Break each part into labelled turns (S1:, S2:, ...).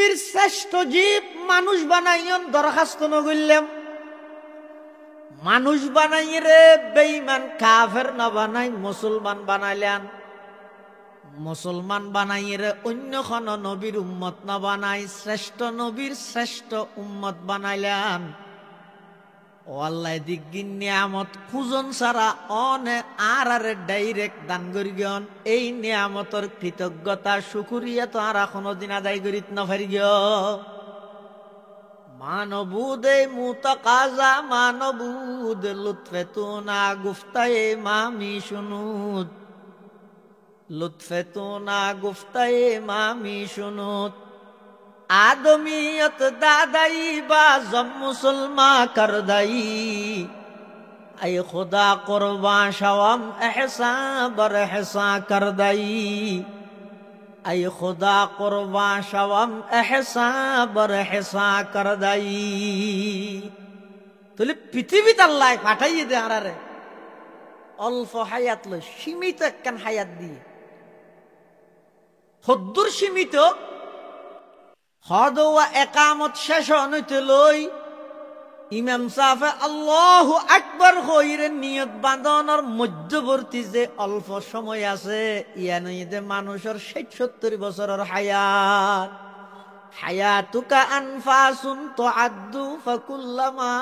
S1: পৃথিবীর শ্রেষ্ঠ জীব মানুষ বানাইন দরখাস্ত নগইলাম, মানুষ বানাই রে বেঈমান কাফের না বানাই মুসলমান বানাইলেন, মুসলমান বানাই রে অন্য কোন নবীর উম্মত না বানাই শ্রেষ্ঠ নবীর শ্রেষ্ঠ উম্মত বানাইলেন। ও আল্লাহ দিগিন নিয়ামত খুঁজন ছাড়া অনে আর ডাইরেক্ট দান করি গন, এই নিয়ামতর কৃতজ্ঞতা শুকুরিয়া তো আর কোনদিন আদায় করিত না পারি গ। মানবুদে মুতাকাজা মানবুদ লুৎফে তু না গুফতায়ে মামি শুনুদ, লুৎফে তু না গুফতায়ে মামি শুনুদ। आदमियत दादाई बाजम मुसलमा कर दई, ऐ खुदा कुर्बा शवम एहसा बर एहसा कर दई, ऐ खुदा कुर्बा शवम एहसा बर एहसा कर दई। तुले पृथिवीत अल्लाह पाठाइए दे आरारे अल्प हायात लो सीमित एकखान हायात दिए हद्दुर सीमित হদওয়া একামত শেষ হইতে লই ইমাম সাহেব আল্লাহু আকবার কইরে নিয়ত বাঁধানোর মধ্যবর্তী যে অল্প সময় আছে ইয়ানিতে মানুষের ৬০-৭০ বছরের হায়াত। হায়াতুকা আনফাসুন তুআদ্দু ফাকুল্লামা,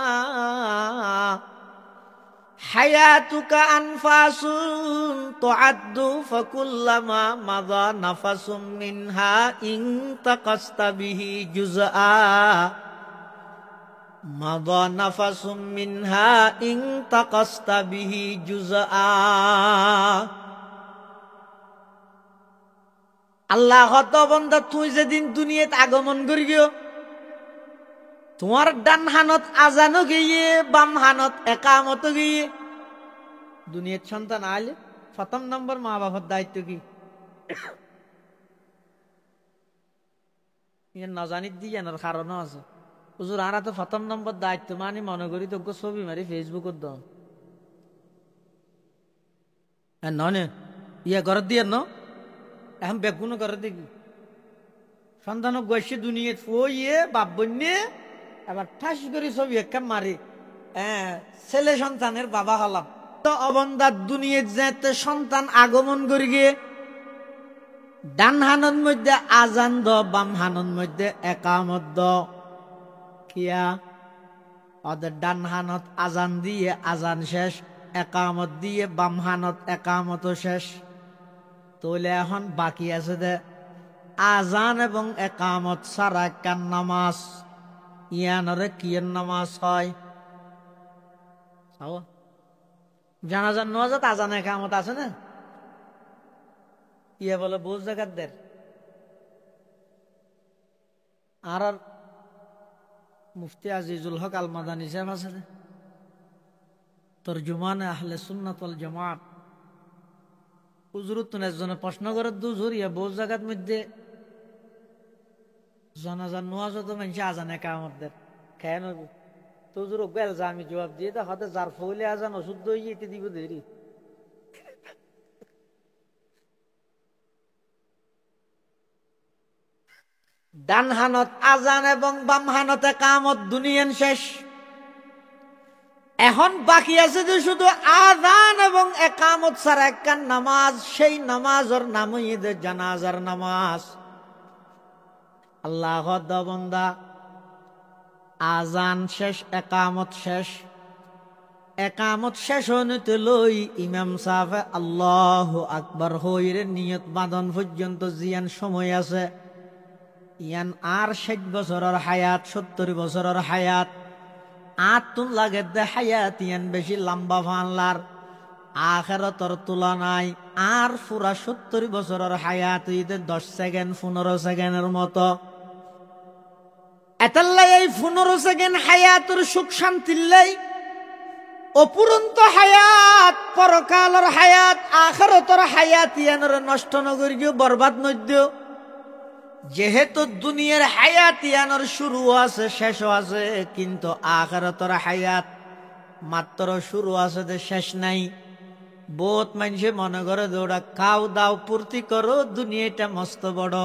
S1: হায়াতুকা আনফাসুন তুআদ্দু ফাকুল্লামা মাযা নাফাসুম মিনহা ইনতাকাসতা বিহি জুজআ, মাযা নাফাসুম মিনহা ইনতাকাসতা বিহি জুজআ। আল্লাহ হত বান্দা তুই যেদিন দুনিয়াত আগমন করিও তোমার ডান হানত আজানও গিয়ে বাম হানত একামত গিয়ে দুনিয়ার সন্তান আইলে প্রথম নম্বর মা বাবার দায়িত্ব কি না জানি দিয়ে জানার কারণও আছে। হুজুর আরা তো প্রথম নম্বর দায়িত্ব মানে মনে করি তোকে ছবি মারি ফেসবুকত দাও ননে ইয়া ঘর দিয়ে ন এখন বেগুনো ঘর দেখি সন্তানক গৈছে দুনিয়াত ফুয়ে বাপ বন্যে আবার ঠাস করে ছবি একটা মারি ছেলে সন্তানের বাবা হলাম তো অবন্দার দুনিয়ার যেতে সন্তান আগমন করি গিয়ে ডান হানের মধ্যে আজান দ বাম হানের মধ্যে একামত দ কিয়া ওদের ডান হানত আজান দিয়ে আজান শেষ, একামত দিয়ে বাম হানত একামত শেষ। তাহলে এখন বাকি আছে দে আজান এবং একামত ছাড়া একখান নামাজ, ইয়ানরে কিয়ের নামাজ হয় জানাজার নজাত আজান একামত আছে না, ইয়ে বলে বোঝ জায়গাদের আর মুফতি আজিজুল হক আল মাদানী সাহেব আছে তরজুমানে আহলে সুন্নাত ওয়াল জামাত হুজুরুত একজনে প্রশ্ন করে দুজুর ইয়া বোঝ জায়গার মধ্যে জানাজার নওয়াজত মানুষ আজান একামতদের কেন তো হুজুর বেল যা আমি জবাব দিয়ে তা হতে যার ফলে আজান অশুদ্ধ হয়ে যেতে দিব দেরি। ডান হানত আজান এবং বাম হানত একামত দুনিয়ান শেষ। এখন বাকি আছে যে শুধু আজান এবং একামত ছাড়া একখান নামাজ, সেই নামাজের নাম হইছে জানাজার নামাজ। আল্লাহ বান্দা আজান শেষ একামত শেষ, একামত শেষ হইতে লই ইমাম সাহেব আল্লাহু আকবার হইরে নিয়ত বাঁধন পর্যন্ত জিয়ান সময় আছে ইয়ান আর ৬০ বছরের হায়াত ৭০ বছরের হায়াত আতুন লাগে দে হায়াত ইয়ান বেশি লম্বা ফানলার আখিরাতের তুলনায় আর পুরা ৭০ বছরের হায়াত হইতে ১০ সেকেন্ড ১৫ সেকেন্ডের মতো। এতাল্লাই এই ১৫ সেকেন্ড হায়াতের সুখ শান্তির লাই অপুরন্ত হায়াত পরকালের হায়াত আখিরাতের হায়াত ইয়ানের নষ্ট নগরি গিয়ে বরবাদ নদ্য। যেহেতু দুনিয়ার হায়াত ইয়ানোর শুরু আছে শেষ আছে, কিন্তু আখিরাতের হায়াত মাত্র শুরু আছে যে শেষ নাই। বহুত মানুষে মনে করে দৌড়া খাও দাও পূর্তি করো দুনিয়াটা মস্ত বড়,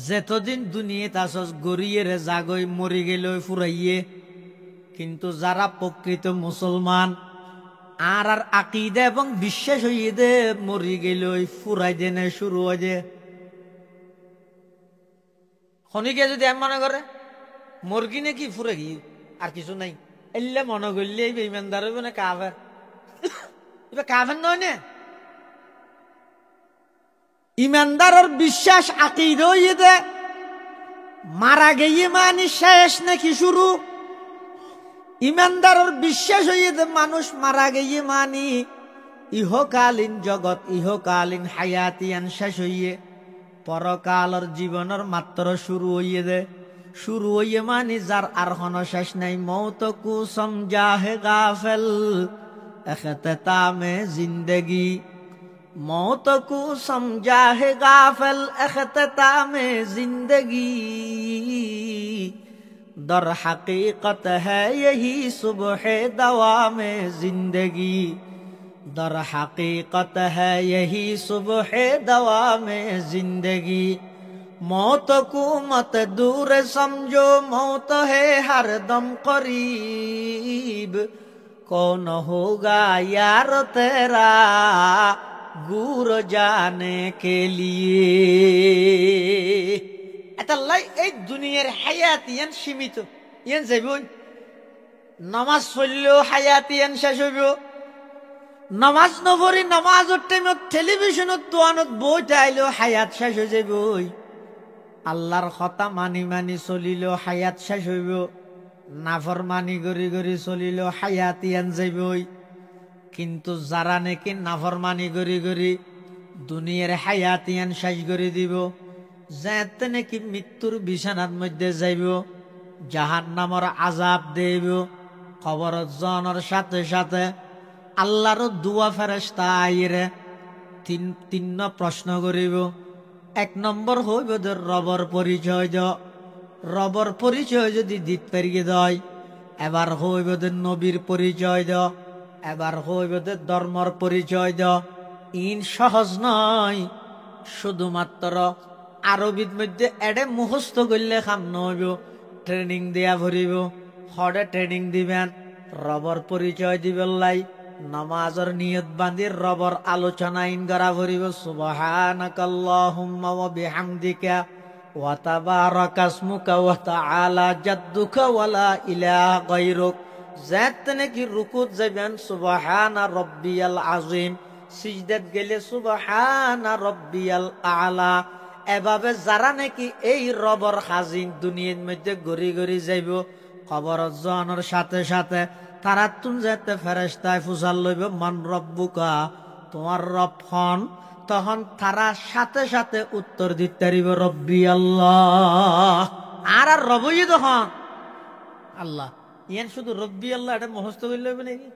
S1: যেতদিন দুনিয়াতে আসস গড়িয়ে রে জাগই মরি গেল ফুরাইয়ে। কিন্তু যারা প্রকৃত মুসলমান আর আর আকিদা এবং বিশ্বাস হইয়ে দে মরি গেল ফুরাই দেনে শুরু হয়ে যে খনিকে যদি আমি মনে করে মুরগি নাকি ফুরে গিয়ে আর কিছু নাই এলে মনে করলে এই বেঈমানদার হইব না কাফের। এবার কাফের নয় না, ইমানদারের বিশ্বাস আকিদা হইয়ে দে মারা গিয়ে মানি শেষ নাকি শুরু। ইমানদারের বিশ্বাস হইয়ে দে মানুষ মারা গিয়ে মানি ইহকালীন জগৎ ইহকালীন হায়াতিয়ান শেষ হইয়ে পরকালের জীবনের মাত্র শুরু হইয়ে দে। শুরু হইয়ে মানি যার আর কোনো শেষ নাই। মৌত কু সমঝা হে গাফেল এখতামে জিন্দগি। मौत को समझा है गाफिल इख्तिताम जिंदगी। दर हकीकत है यही सुबह दवाम जिंदगी। दर हकीकत है यही सुबह दवाम जिंदगी। मौत को मत दूर समझो मौत है हर दम करीब। कौन होगा यार तेरा গুর জানে কে লিয়ে। এটা এই দুনিয়ার হায়াত ইয়ান সীমিত, ইয়ান যাইব। নামাজ পড়লেও হায়াত ইয়ান শেষ হইব। নামাজ নপড়ি নামাজের টাইমত টেলিভিশনত দোয়ানত বইটা আইলেও হায়াত শেষ হয়ে যাইব। আল্লাহর কথা মানি মানি চলিলেও হায়াত শেষ হইব। নাফরমানি গড়ি গড়ি চলিলেও হায়াত ইয়ান যাইব। কিন্তু যারা নাকি নাফরমানি গড়ি গড়ি দুনিয়ার হায়াতিয়ান শেষ করে দিব, যাতে নাকি মৃত্যুর বিছানার মধ্যে যাইব, জাহান্নামের আযাব দেব, কবরত জনের সাথে সাথে আল্লাহর দুয়া ফেরেশতা আইরে তিন প্রশ্ন করিব। এক নম্বর হইব রবর পরিচয় দ। রবর পরিচয় যদি দিত পারিয়ে দেয়, এবার হইব নবীর পরিচয় দ, এবার হইব ধর্মর পরিচয় দ। ইন সহজ নয়, শুধুমাত্র আরবির মধ্যে এডে মুখস্থ করলে কাম নহইব, ট্রেনিং দেয়া ভরিব। হরে ট্রেনিং দিবেন, রবর পরিচয় দিবেন লাই নামাজের নিয়ত বান্ধি রবর আলোচনা ইন করা ভরিব। সুবহানাকাল্লাহুম্মা ওয়া বিহামদিকা ওয়া তাবারাকা ইসমুকা ওয়া তাআলা জাদ্দুকা ওয়া লা ইলাহা গায়রুক। যাতে নাকি রুকুত যাবেন সুবহানা রব্বিয়াল আযীম, সিজদাত গেলে সুবহানা রব্বিয়াল আলা। এভাবে যারা নাকি এই রবর হাজিন দুনিয়ার মধ্যে ঘুরি ঘুরি যাইব, কবর জনের সাথে সাথে তারা তুন যাতে ফেরেশতায় ফুসাল লইব মান রব্বুকা, তোমার রব হন। তখন তারা সাথে সাথে উত্তর দিতে পারিব রব্বি আল্লাহ। আর আর রবই তখন আল্লাহ। ইয়ান শুধু রব্বি আল্লাহ এটা মুখস্থ করলে হবে নাকি?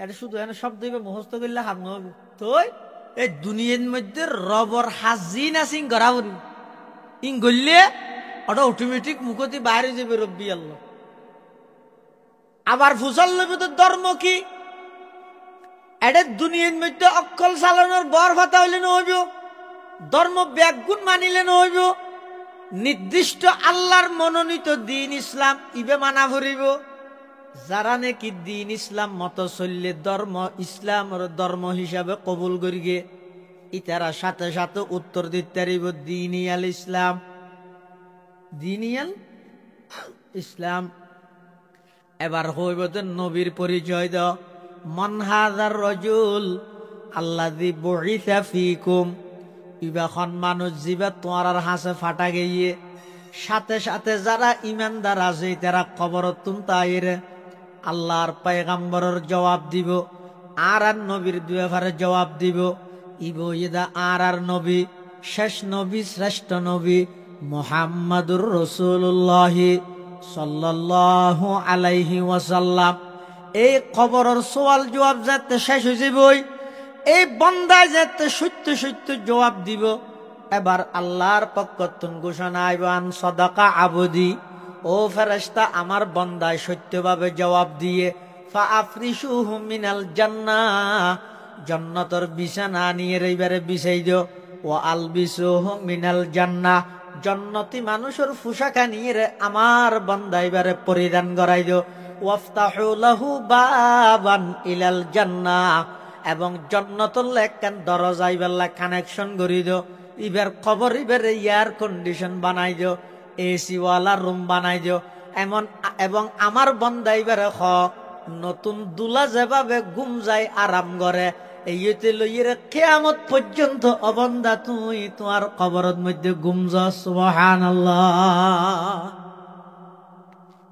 S1: এটা শুধু এনে শব্দ মুখস্থ করলে হাম হবে তো। এই দুনিয়ার মধ্যে রবর হাজিন আসিং গড়াবরি ইং গড়লে ওটা অটোমেটিক মুখতি বাইরে যাবে রব্বি আল্লাহ। আবার ফুসাল লইবে তো ধর্ম কি? এটা দুনিয়ার মধ্যে অক্কল চালানোর বর ভাতা হইলে নহইব, ধর্ম ব্যাগুণ মানিলে নহইব। নির্দিষ্ট আল্লাহর মনোনীত দিন ইসলাম ইবে মানা ভরিব। যারা নাকি দিন ইসলাম মতো চললে ধর্ম ইসলামের ধর্ম হিসাবে কবুল করিগে, ইতারা সাথে সাথে উত্তর দিতে পারিব দিনিয়াল ইসলাম, দিনিয়াল ইসলাম। এবার হইব নবীর পরিচয় দ। মান হাযার রাজুল আল্লাযী বুইসা ফীকুম। ইবাখন মানুষ জিবা তোমার হাসে ফাটা গিয়ে সাথে সাথে যারা ইমানদার আছে তারা কবর তুমতাইরে আল্লাহর পয়গম্বরের জবাব দিব, আর আর নবীর দুয়ারে জবাব দিব। ইবো ইদা আর আর নবী, শেষ নবী শ্রেষ্ঠ নবী মুহাম্মাদুর রাসূলুল্লাহ সাল্লাল্লাহু আলাইহি ওয়াসাল্লাম। এই কবরের সওয়াল জবাব যাতে শেষ হয়ে যাবই, এই বান্দায় যাতে সত্য সত্য জবাব দিব। এবার আল্লাহর পক্ষ ঘোষণা আইবান সাদাকা আবদি, ও ফেরেশতা আমার বান্দায় সত্যভাবে জবাব দিয়ে ফাআফরিশুহু মিনাল জান্নাহ, জান্নাতের বিছানা নিয়ে এইবারে বিছাই দিও। ও আলবিসুহু মিনাল জান্নাহ, জন্নতি মানুষের পোশাক নিয়ে রে আমার বান্দা এবারে পরিধান করাই দিও। ওয়াফতাহু লাহু বাবান ইলাল জান্নাহ, এবং জান্নাতুল একখান দরজা ইবেলা কানেকশন করি দিও। ইবার খবর ইবারে এয়ার কন্ডিশন বানাই দিও, এসি ওয়ালা রুম বানাই দিও। এবং আমার বান্দা এবারে নতুন দুলা যেভাবে ঘুম যায় আরাম করে, এইতে লইয়ে কিয়ামত পর্যন্ত অবন্দা তুই তোমার কবরের মধ্যে ঘুম যাস। সুবহানাল্লাহ।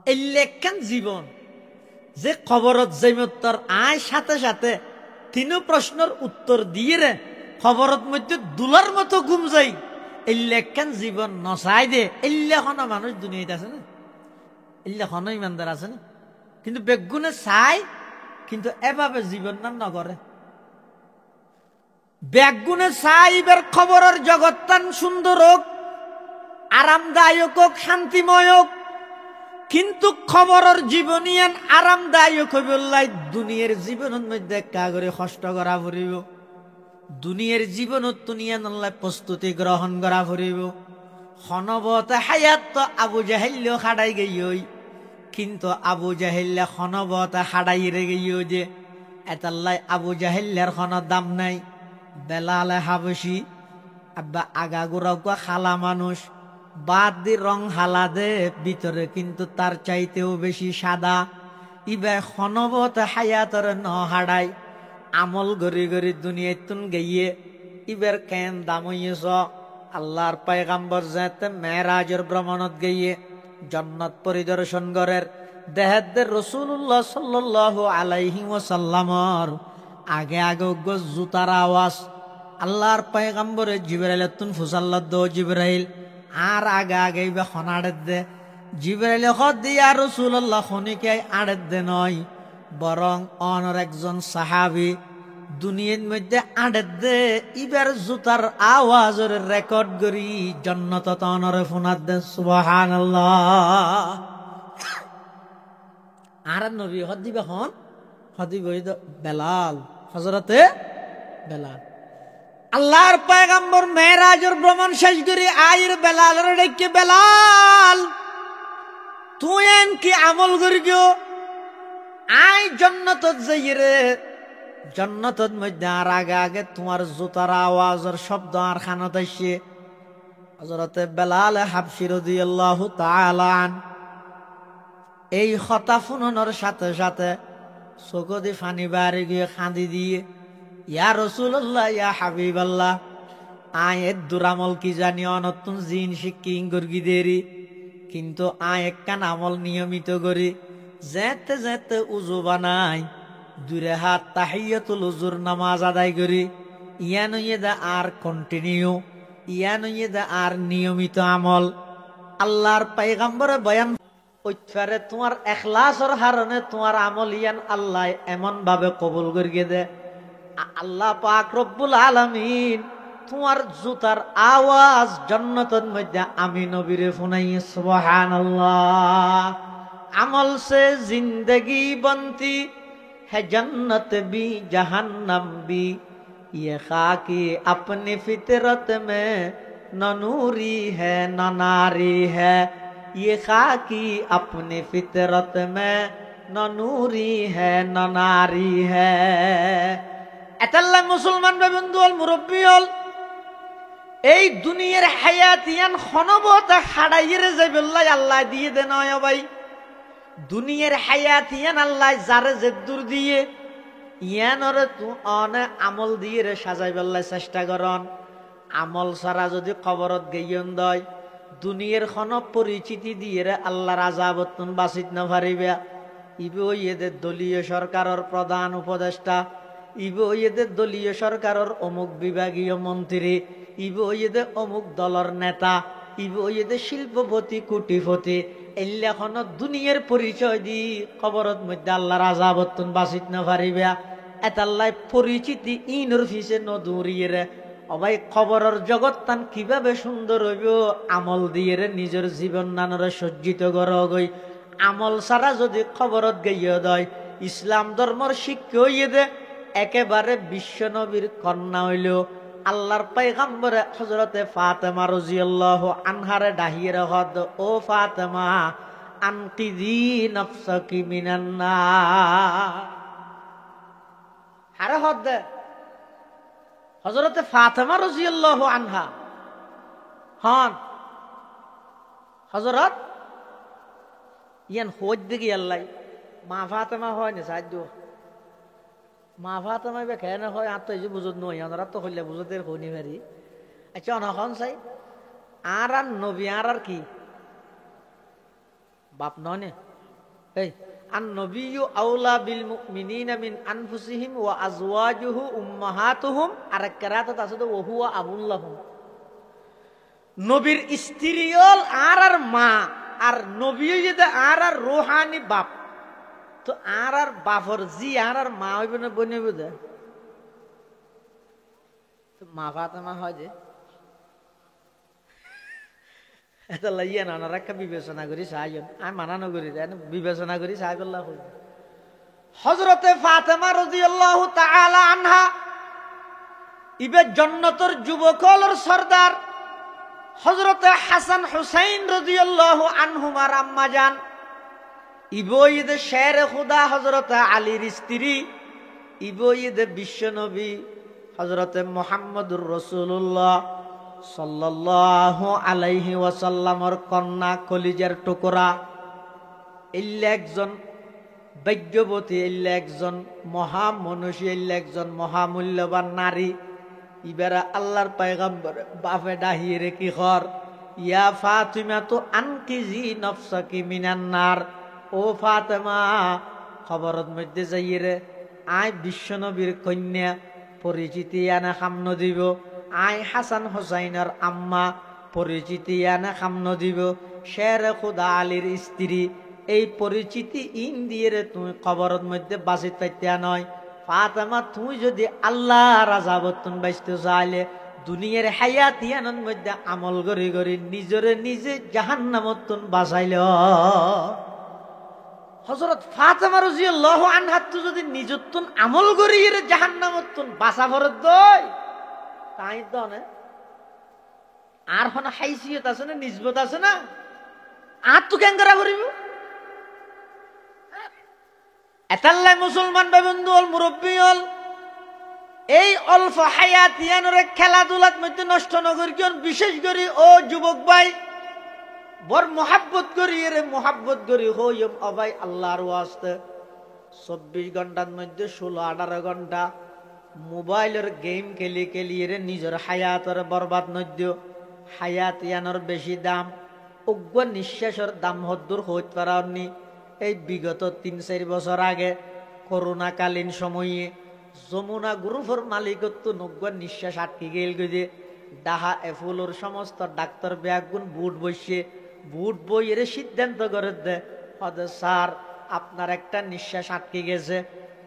S1: এই লেখান জীবন যে খবরত জৈমত্তর আয় সাথে সাথে তিনও প্রশ্নের উত্তর দিয়ে রে খবরত মধ্যে দুলার মতো ঘুম যাই, এই লেখান জীবন নসাই দে। এল্লাখন মানুষ দুনিয়াতে আছে না, এল্লাখন ইমানদার আছে না, কিন্তু বেগুনে চাই কিন্তু এভাবে জীবন না নগরে। বেগুনে চাই এবার খবরের জগৎটান সুন্দর হোক, আরামদায়ক হোক, শান্তিময় হোক, কিন্তু খবরের জীবনিয়ান আরামদায়ক হইবলাই দুনিয়ার জীবনের মধ্যে কাগরে কষ্ট করা ফুরিব। দুনিয়ার জীবনত দুনিয়া নল্লাই প্রস্তুতি গ্রহণ করা ফুরিব। হনবত হায়াত তো আবু জাহেল্য খাড়াই গেই, কিন্তু আবু জাহেল্লা হনবত হাড়াই রে গেইও যে এতাল্লাই আবু জাহেল্লার খন দাম নাই। বেলালে হাবসি আব্বা আগাগোড়া খালা মানুষ, বাদ দি রং হালা দে ভিতরে কিন্তু তার চাইতেও বেশি সাদা। ইবে হনবত হায়াতর ন হাড়াই আমল গড়ি গড়ি দুনিয়ায় তুন গিয়ে ইবের কেন দাম হইয়েছ। আল্লাহর পয়গাম্বর যেতে মেরাজের ভ্রমণত গিয়ে জন্নত পরিদর্শন করের দেহের রাসূলুল্লাহ সাল্লাল্লাহু আলাইহি ওয়াসাল্লামর আগে আগে জুতার আওয়াজ। আল্লাহর পয়গাম্বরে জিবরাইল তুন ফুসাল্লাদ দো জিবরাইল আর আগে আগে ইবে খনাড়ে দে। জিবরাইল খদ দিয়া রাসূলুল্লাহ খনিকে আড়ে দে নয়, বরং অনর একজন সাহাবী দুনিয়ার মধ্যে আড়ে দে ইবার জুতার আওয়াজের রেকর্ড করি জান্নাত অনরে ফোনাদ দে। সুবহানাল্লাহ। আর নবী হদিবে হন হদিব বেলাল, হযরতে বেলাল। আল্লাহর পয়গম্বর মেরাজের ভ্রমণ শেষ করে আইর বেলালের ডেকে, বেলাল তুই কি আমল করিও? আই জান্নাতত যাই রে, জান্নাতত মধ্যে আর আগে আগে তোমার জুতার আওয়াজের শব্দ আর খানত আসছে। হযরতে বেলাল হাবশী রাদিয়াল্লাহু তাআলা আন এই কথা শুনানোর সাথে সাথে চোখে দিয়ে ফানি বাড়ি গিয়ে কাঁদি দিয়ে, ইয়া রাসূলুল্লাহ, ইয়া হাবিবাল্লাহ, আয়ের দুরামল কি জানি অনতুন জিন শিক্ষিং গর্গি দেরি, কিন্তু আয় একখান আমল নিয়মিত করি। যেতে যেতে উজু বানাই, দূরে হাত তাহিয়াতুল উজুর নামাজ আদায় করি। ইয়ান দা আর কন্টিনিউ, ইয়ান দা আর নিয়মিত আমল। আল্লাহর পয়গম্বরে বয়ান ওইফারে তোমার এখলাসর হারণে তোমার আমল ইয়ান আল্লাহ এমন ভাবে কবুল করিয়ে দে। আল্লাহ পাক রব্বুল আলামিন তোমার জুতার আওয়াজ জান্নাতের মধ্যে আমি নবীরে শুনাই। সুবহানাল্লাহ। আমল সে জিंदगी बनती है जन्नत भी जहन्नम भी, ये खाकी अपनी फितरत में न नूरी है न नारी है, ये खाकी अपनी फितरत में न नूरी है न नारी है। এতাল্লাহ মুসলমান বন্ধু হল, মুরব্বী হল, এই দুনিয়ার হায়াত ইয়ান খনবত হাড়াইরে যাইবল্লাই আল্লাহ দিয়ে দে নয় ভাই। দুনিয়ার হায়াত ইয়ান আল্লাহ যারে জেদ্দুর দিয়ে ইয়ানরে তু অনে আমল দিয়ে রে সাজাই বেল্লাই চেষ্টা করন। আমল ছাড়া যদি কবরত গেইন দয় দুনিয়ার খন পরিচিতি দিয়ে রে আল্লাহর আযাবত বাঁচিত না পারিবে। ইবে ওই এদের দলীয় সরকারের প্রধান উপদেষ্টা, ইবে ওই এদের দলীয় সরকারের অমুক বিভাগীয় মন্ত্রী, ইবে ওই এদের অমুক দলের নেতা, ইবে ওই এদের শিল্পপতি কোটিপতি। এল্লাখন দুনিয়ার পরিচয় দি কবরত মধ্যে আল্লাহর আযাবত বাঁচিত না পারিবে। এতাল্লাই পরিচিতি ইনর ফিসে নদুরিয়ে রে অবাই খবরের জগৎ কিভাবে সুন্দর হইব আমল দিয়ে রে নিজের জীবন নানরে সজ্জিত গরগই। আমল ছাড়া যদি খবরত গইয়ে দয় ইসলাম ধর্মর শিক্ষা হইয়ে দে একেবারে বিশ্ব নবীর কন্যা হইল আল্লাহর পয়গম্বর হযরতে ফাতেমা রাদিয়াল্লাহু আনহারে ডাহিয়ে হদ, ও ফাতেমা আনকিযি নাফসাকি মিনান নার। হারে হদ হযরতে ফাতেমা রাদিয়াল্লাহু আনহা হন হযরত ইয়ান হজ দিকে আল্লাহ মা ফাতেমা হয় না সাহায্য মা ফাতেমা বে কেন হয় আর তো এই যে বুঝত নই আমরা তো হইলে বুঝতে হনি পারি। আচ্ছা অনখন চাই আর আর নবী আর কি বাপ নয় এই আন নবিয়্যু আউলা বিল মুমিনিনা মিন আনফুসিহিম ওয়া আজওয়াজুহু উম্মাহাতুহুম। আর কেরাত আছে তো ওয়া হুয়া আবুল্লাহুম। নবীর স্ত্রীল আর আর মা, আর নবী যদি আর আর রুহানি বাপ, তো আর আর বাপর জি আর আর মা হইবে না বনে বুঝে তো মা ফাতেমা হয় যে এটা লাইয়া না ওনারা একটা বিবেচনা করি সাহায্য আমি মানানো করি বিবেচনা করি সাহেবুল্লাহ হইব। হযরতে ফাতেমা রাদিয়াল্লাহু তাআলা আনহা ইবে জান্নাতের যুবকলর সরদার হযরতে হাসান হুসাইন রাদিয়াল্লাহু আনহুমার আম্মা জান, ইবঈদ শের খুদা হযরতে আলীর স্ত্রী, ইবঈদ বিশ্বনবী হযরতে মুহাম্মদুর রাসূলুল্লাহ সাল্লাল্লাহু আলাইহি ওয়াসাল্লামর কন্যা, কলিজার টুকরা। ইল্লা একজন ভাগ্যবতী, ইল্লা একজন মহামনুষী, ইল্লা একজন মহামূল্যবান নারী। ইবারা আল্লাহর পয়গম্বর বাপে ডাহিয়ে রে কি কর, ইয়া ফাতিমা তো আনকিজি নফসাকি মিনান নার। ও ফাতেমা খবরত মধ্যে যাইয়ে রে আয় বিশ্বনবীর কন্যা পরিচিতি আনা খামন দিব, আয় হাসান হোসাইনের আম্মা পরিচিতি আনা খামন দিব, শের খুদা আলীর স্ত্রী। এই পরিচিতি ইন দিয়ে রে তুমি খবরত মধ্যে বাঁচিত পাইতে নয়। ফাতেমা তুই যদি আল্লাহ রাজাবতুন বাইতে চাইলে দুনিয়ার হায়াতিয়ানের মধ্যে আমল করি করি নিজরে নিজে জাহান্নামতুন বাঁচাইল। হযরত ফাতেমা রাদিয়াল্লাহু আনহা তো যদি নিজতুন আমল করি এর জাহান্নামতুন বাঁচা ফরত দই তাই তো না আর কোন হাইসিয়ত আছে না, নিসবত আছে না, আর তো কেঙ্গারা করিব। এতাল্লাই মুসলমান ভাই বন্ধু হল মুরব্বী হল এই অল্প হায়াতিয়ানরে খেলাধুলার মধ্যে নষ্ট নগর কিয়ন, বিশেষ করে ও যুবক ভাই বর মোহাব্বত করি এর মোহাব্বত করি হইম অবাই আল্লাহর ওয়াস্তে 24 ঘন্টার মধ্যে 16-18 ঘন্টা মোবাইলের গেম খেলি খেলি এর নিজের হায়াতের বরবাদ নদ্য। হায়াতিয়ানোর বেশি দাম, উগ্র নিঃশ্বাসের দাম হদ্দুর হইতে পারানি। এই বিগত 3-4 বছর আগে করোনাকালীন সময়ে যমুনা গ্রুপের মালিকত্ব নগ্য নিঃশ্বাস আটকে গেল গিয়ে ডাহা এফুলোর সমস্ত ডাক্তার ব্যাগুন বুট বসে বুট বইয়ের সিদ্ধান্ত করে দে হদে স্যার আপনার একটা নিঃশ্বাস আটকে গেছে।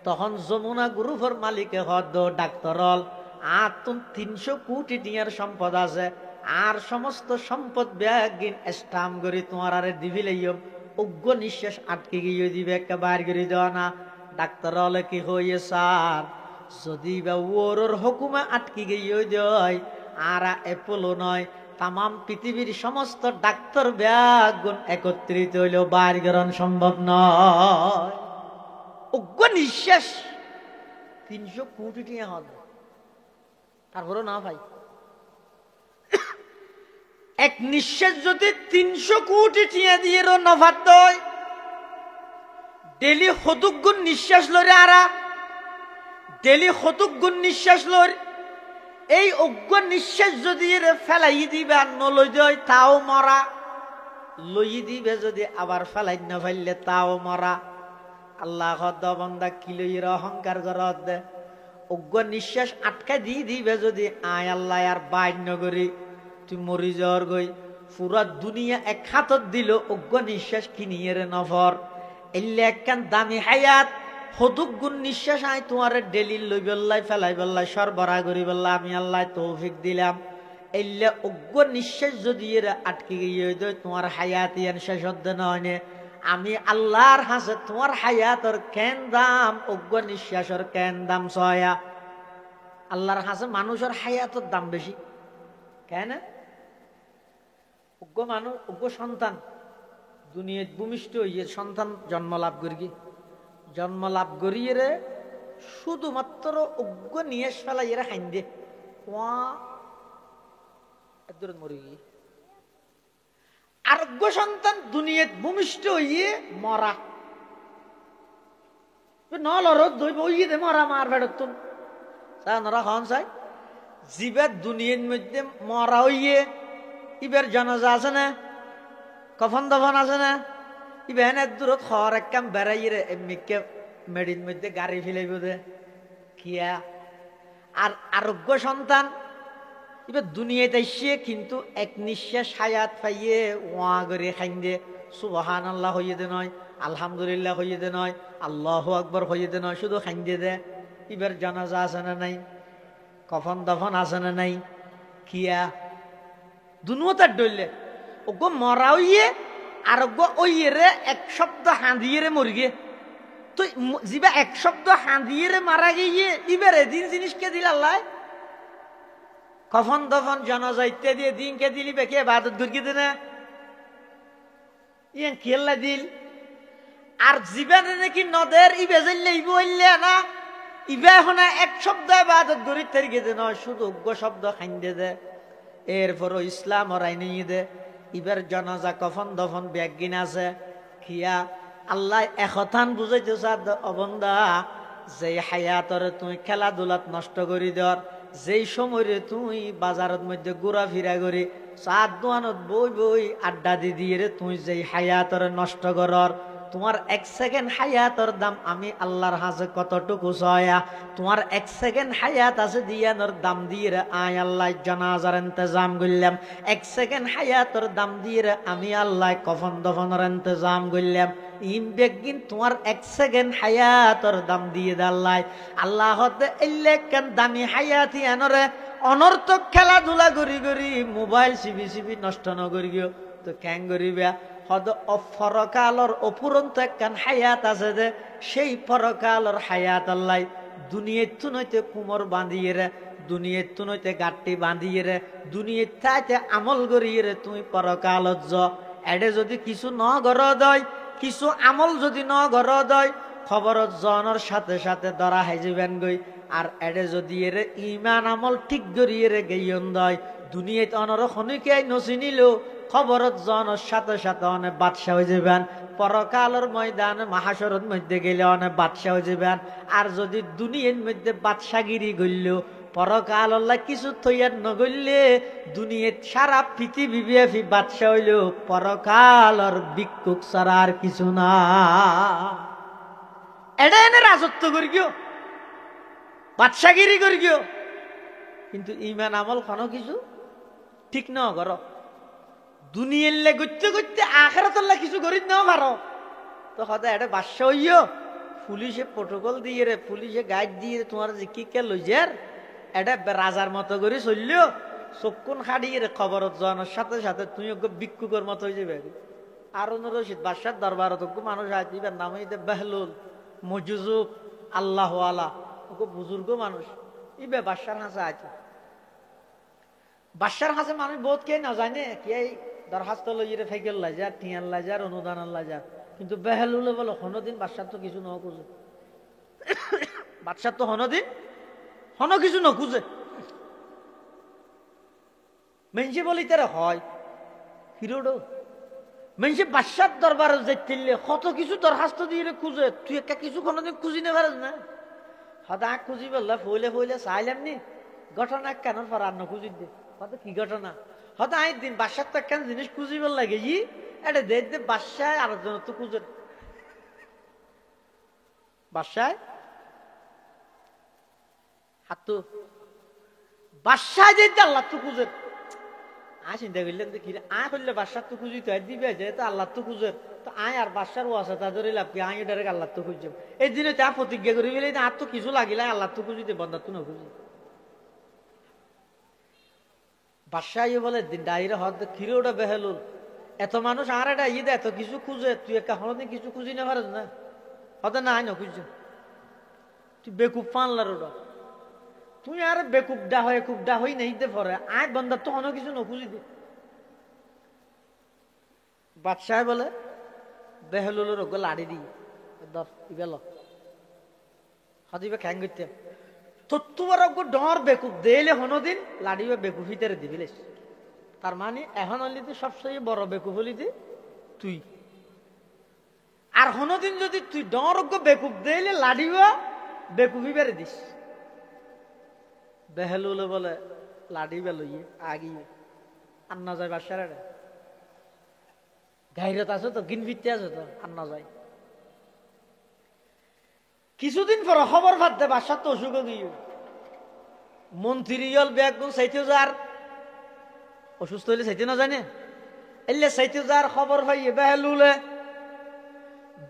S1: তখন যমুনা গ্রুপের মালিকে হদ ডাক্তার আর তুমি 300 কোটি টিয়ার সম্পদ আছে, আর সমস্ত সম্পদ ব্যাগিন স্টাম করি তোমার আরে দিবি লাইম উগ্র নিঃশ্বাস আটকে গিয়ে দিবে একটা বাইর করে দেওয়া না। ডাক্তার হলে কি হয়ে স্যার যদি বা ওর হুকুমে আটকে গিয়ে দেয় আর এপোলো নয় তাম পৃথিবীর সমস্ত ডাক্তার ব্যাগুন একত্রিত হইলেও বাইর করানো সম্ভব নয়। উগ্র নিঃশ্বাস 300 কোটি টিয়া হবে তারপরে না ভাই এক নিঃশ্বাস যদি 300 কোটি টিয়া দিয়ে নফাত দেয় ডেলি হতুক গুণ নিঃশ্বাস লরে আরা ডেলি হতুক গুণ নিঃশ্বাস লর এই অজ্ঞ নিঃশ্বাস যদি ফেলাই দিবে আর নলই দেয় তাও মরা, লই দিবে যদি আবার ফেলাই না ফেললে তাও মরা। আল্লাহ বন্দা কি লইয়ের অহংকার করত দে অজ্ঞ নিঃশ্বাস আটকা দিয়ে দিবে যদি আয় আল্লাহ আর বাইর নগরী তুই মরি যাওয়ার গই পুরা দুনিয়া এক হাতত দিল অজ্ঞ নিঃশ্বাস কিনিয়ে রে নফর এলে একখান দামি হায়াত হতুক গুণ নিঃশ্বাস আয় তোমার ডেলি লই বেল্লাই ফেলাই বেল্লাই সরবরাহ করি বেল্লা আমি আল্লাহ তৌফিক দিলাম। এলে অজ্ঞ নিঃশ্বাস যদি এর আটকে গিয়ে দেয় তোমার হায়াত ইয়ান শেষ হতে নয়। আমি আল্লাহর হাসে তোমার হায়াতর কেন দাম অজ্ঞ নিঃশ্বাসর কেন দাম সয়া আল্লাহর কাছে মানুষের হায়াতের দাম বেশি। কেন? উগ্র মানুষ, উগ্র সন্তান দুনিয়ায় ভূমিষ্ঠ হইয়ে সন্তান জন্ম লাভ করি, জন্ম লাভ করিয়ে রে শুধুমাত্র উগ্র নিয়ে ফেলাই এরা খাইন দে মরি গিয়ে। আরোগ্য সন্তান দুনিয়ায় ভূমিষ্ঠ হইয়ে মরা নলরদ দইব ওই দে মরা মার বেড়ত নরা হন চাই জীবের দুনিয়ার মধ্যে মরা হইয়ে ইবের জানাজা আছে না, কফন দফন আছে না, ইবেন দূরত খর একদম বেড়াইয়ে এমনিকে মেডির মধ্যে গাড়ি ফেলাইব দে কিয়া। আর আরোগ্য সন্তান এবার দুনিয়াতে এসে কিন্তু এক নিঃশ্বাস হায়াত পাইয়ে ওয়া করে খাইন দে সুবহানাল্লাহ হইয়ে দে নয়, আলহামদুলিল্লাহ হইয়ে দে নয়, আল্লাহু আকবার হইয়ে দে নয়, শুধু খাইন দে দে। এবার জানাজা আছে না নাই, কফন দফন আছে না নাই, কিয়া দুনুয়ার ডইলে ওগো মরা হইয়ে আর ওগো ওইয়ে রে এক শব্দ হাঁদিয়ে রে মরিগে। তো জিবা এক শব্দ হাঁদিয়ে রে মারা গিয়ে ইবার এদিন জিনিসকে দিল আল্লাহ কফন দফন জানাজা ইত্যাদি দিনকে দিলি বেকে বাদত ঘুরকি দে না ইয়ান খেললা দিল। আর জীবনে নাকি নদের ইবে যাইলে ইবে হইলে না ইবে এখন এক শব্দ বাদত ঘুরি তেরিকে দে নয়, শুধু উগ্র শব্দ খাইন দে দে। এরপরও ইসলাম ওরাই নিয়ে দে ইবার জানাজা কফন দফন ব্যাগিন আছে খিয়া। আল্লাহ একথান বুঝাইতে চার অবন্দা যে হায়াতর তুই খেলাধুলাত নষ্ট করি দর, যেই সময় তুই বাজারের মধ্যে ঘোরা ফিরা করি চার দোয়ানত বই বই আড্ডা দি দিয়ে রে তুই যেই হায়াতর নষ্ট করর, তোমার এক সেকেন্ড হায়াতর দাম আমি আল্লাহর হাজে কতটুকু সয়া। তোমার এক সেকেন্ড হায়াত আছে দিয়ানোর দাম দিয়ে রে আয় আল্লাহ জানাজার ইন্তজাম করলাম, এক সেকেন্ড হায়াতর দাম দিয়ে রে আমি আল্লাহ কফন দফনের ইন্তজাম করলাম। ইম বেগিন তোমার এক সেকেন্ড হায়াতর দাম দিয়ে দাল্লাই আল্লাহ হতে এলে কেন দামি হায়াতি আনরে অনর্থক খেলাধুলা করি করি মোবাইল চিবি চিবি নষ্ট নকরি গিয়ে তো ক্যাং করিবা হদ পরকালর অপুরন্ত একখান হায়াত আছে দে সেই পরকালর হায়াত আল্লাহ দুনিয়ার তুনইতে কুমর বাঁধিয়ে রে, দুনিয়ার তুনইতে গাঠটি বাঁধিয়ে রে, দুনিয়ার তাইতে আমল করিয়ে রে তুই পরকালত য। এডে যদি কিছু ন গর দয়, কিছু আমল যদি ন গর দয় খবরত জনের সাথে সাথে ধরা হয়ে যাবেন গই। আর এডে যদি এর ইমান আমল ঠিক করিয়ে রে গেইন দয় দুনিয়াতে অনর খনিকে নচিনিল খবরত জনের সাথে সাথে অনেক বাদশাহ হয়ে যাবেন, পরকালের ময়দানে মাহাশরের মধ্যে গেলে অনেক বাদশাহ হয়ে যাবেন। আর যদি দুনিয়ার মধ্যে বাদশাগিরি গইল পরকাল আল্লাহ কিছু তৈয়ার নগরলে দুনিয়ার সারা পৃথিবী ব্যাপী বাদশাহ হইল, পরকালর ভিক্ষুক ছাড়া আর কিছু না। এটা এনে রাজত্ব করি গিয়েও বাদশাগিরি করি গিয়েও কিন্তু ইমান আমল কোনো কিছু ঠিক ন কর। দুনিয়ার করতে করতে আখেরাতল্লা কিছু করি ন পারো তো সদায় এটা বাদশা হইও পুলিশে প্রটোকল দিয়ে রে, পুলিশে গাইড দিয়ে তোমার যে কি কে লই যার এটা রাজার মতো করে চললেও চক্ষুন খাড়িয়ে রে খবরত জানার সাথে সাথে তুই ভিক্ষুকের মতো হয়ে যাবে। আরুন রশিদ বাদশার দরবারত মানুষ আইবার নাম হইতে বেহলুল মজুজুব আল্লাহ আলা ওকে বুজুর্গ মানুষ ইবে বাদশার হাসে আছে। বাদশার হাসে মানুষ বহুত কে না জানে কি দরখাস্ত লইয়ে ফেকেল লাজার টিয়ান লাজার অনুদান লাজার, কিন্তু বেহলুলে বলো হনদিন বাদশার তো কিছু ন খুঁজে, বাদশার তো হনদিন হন কিছু ন খুঁজে। মেনসে বলি তারা হয় হিরোডো মেনসে বাদশার দরবার যাইতে কত কিছু দরখাস্ত দিয়ে খুঁজে, তুই একটা কিছু কোনোদিন খুঁজি নে পারিস না। হয়তো আঁক খুঁজি বললা ফইলে ফইলে চাইলাম নি ঘটনা কেন পর আর খুঁজি দে হয়তো কি ঘটনা হয়তো আই দিন বাদশার তো একখান জিনিস খুঁজি বল লাগে ই এটা দে দে বাদশায় আরেকজন তো খুঁজে বাদশায় হাত বাদশায় যে আল্লাহ তো খুঁজে চিন্তা করলেন তো কি আয় করলে বাদশার তো খুঁজি তো দিবে যেহেতু আল্লাহ তো খুঁজে তো আয় আর বাদশার ও আছে তা ধরে লাভ কি আয় ডাইরেক্ট আল্লাহ তো খুঁজছে এই দিনে তা প্রতিজ্ঞা করি বলে আর তো কিছু লাগিলে আল্লাহ তো খুঁজিতে বন্ধার তো না খুঁজি। বাদশাহ বলে ডাইরে হদ খিরে ওটা বেহেলুল এত মানুষ আর এটা ঈদ এত কিছু খুঁজে তুই একটা হদিন কিছু খুঁজি না পারিস না হতে না আয় না খুঁজছে তুই বেকুব পানলার ওটা তুই আর বেকুবডা হয়ে কুবডা হই নেইতে পরে আয় বন্দার তো অন্য কিছু নকুলি দে। বাদশাহ বলে বেহলুলের ওগো লাড়ি দি দর ইবেল হাদিবে খ্যাং করতে তোমার ওগো ডর বেকুব দেলে হনদিন লাড়িবে বেকুব ভিতরে দিবিলেস। তার মানে এখন হলি তুই সবচেয়ে বড় বেকুব হলি তুই। আর হনদিন যদি তুই ডর ওগো বেকুব দেলে লাড়িবে বেকুবি বেড়ে দিস। বেহলুলে বলে লাড়ি বেলইয়ে আগিয়ে আর না যায় বাসার গাইরত আছে তো গিন ফিরতে আছে তো আর না যায়। কিছুদিন পর খবর ভাবতে বাসার তো অসুখ গিয়ে মন্ত্রী হল বেগুন চাইতেও যার অসুস্থ হইলে চাইতে না জানে এলে চাইতেও যার খবর পাইয়ে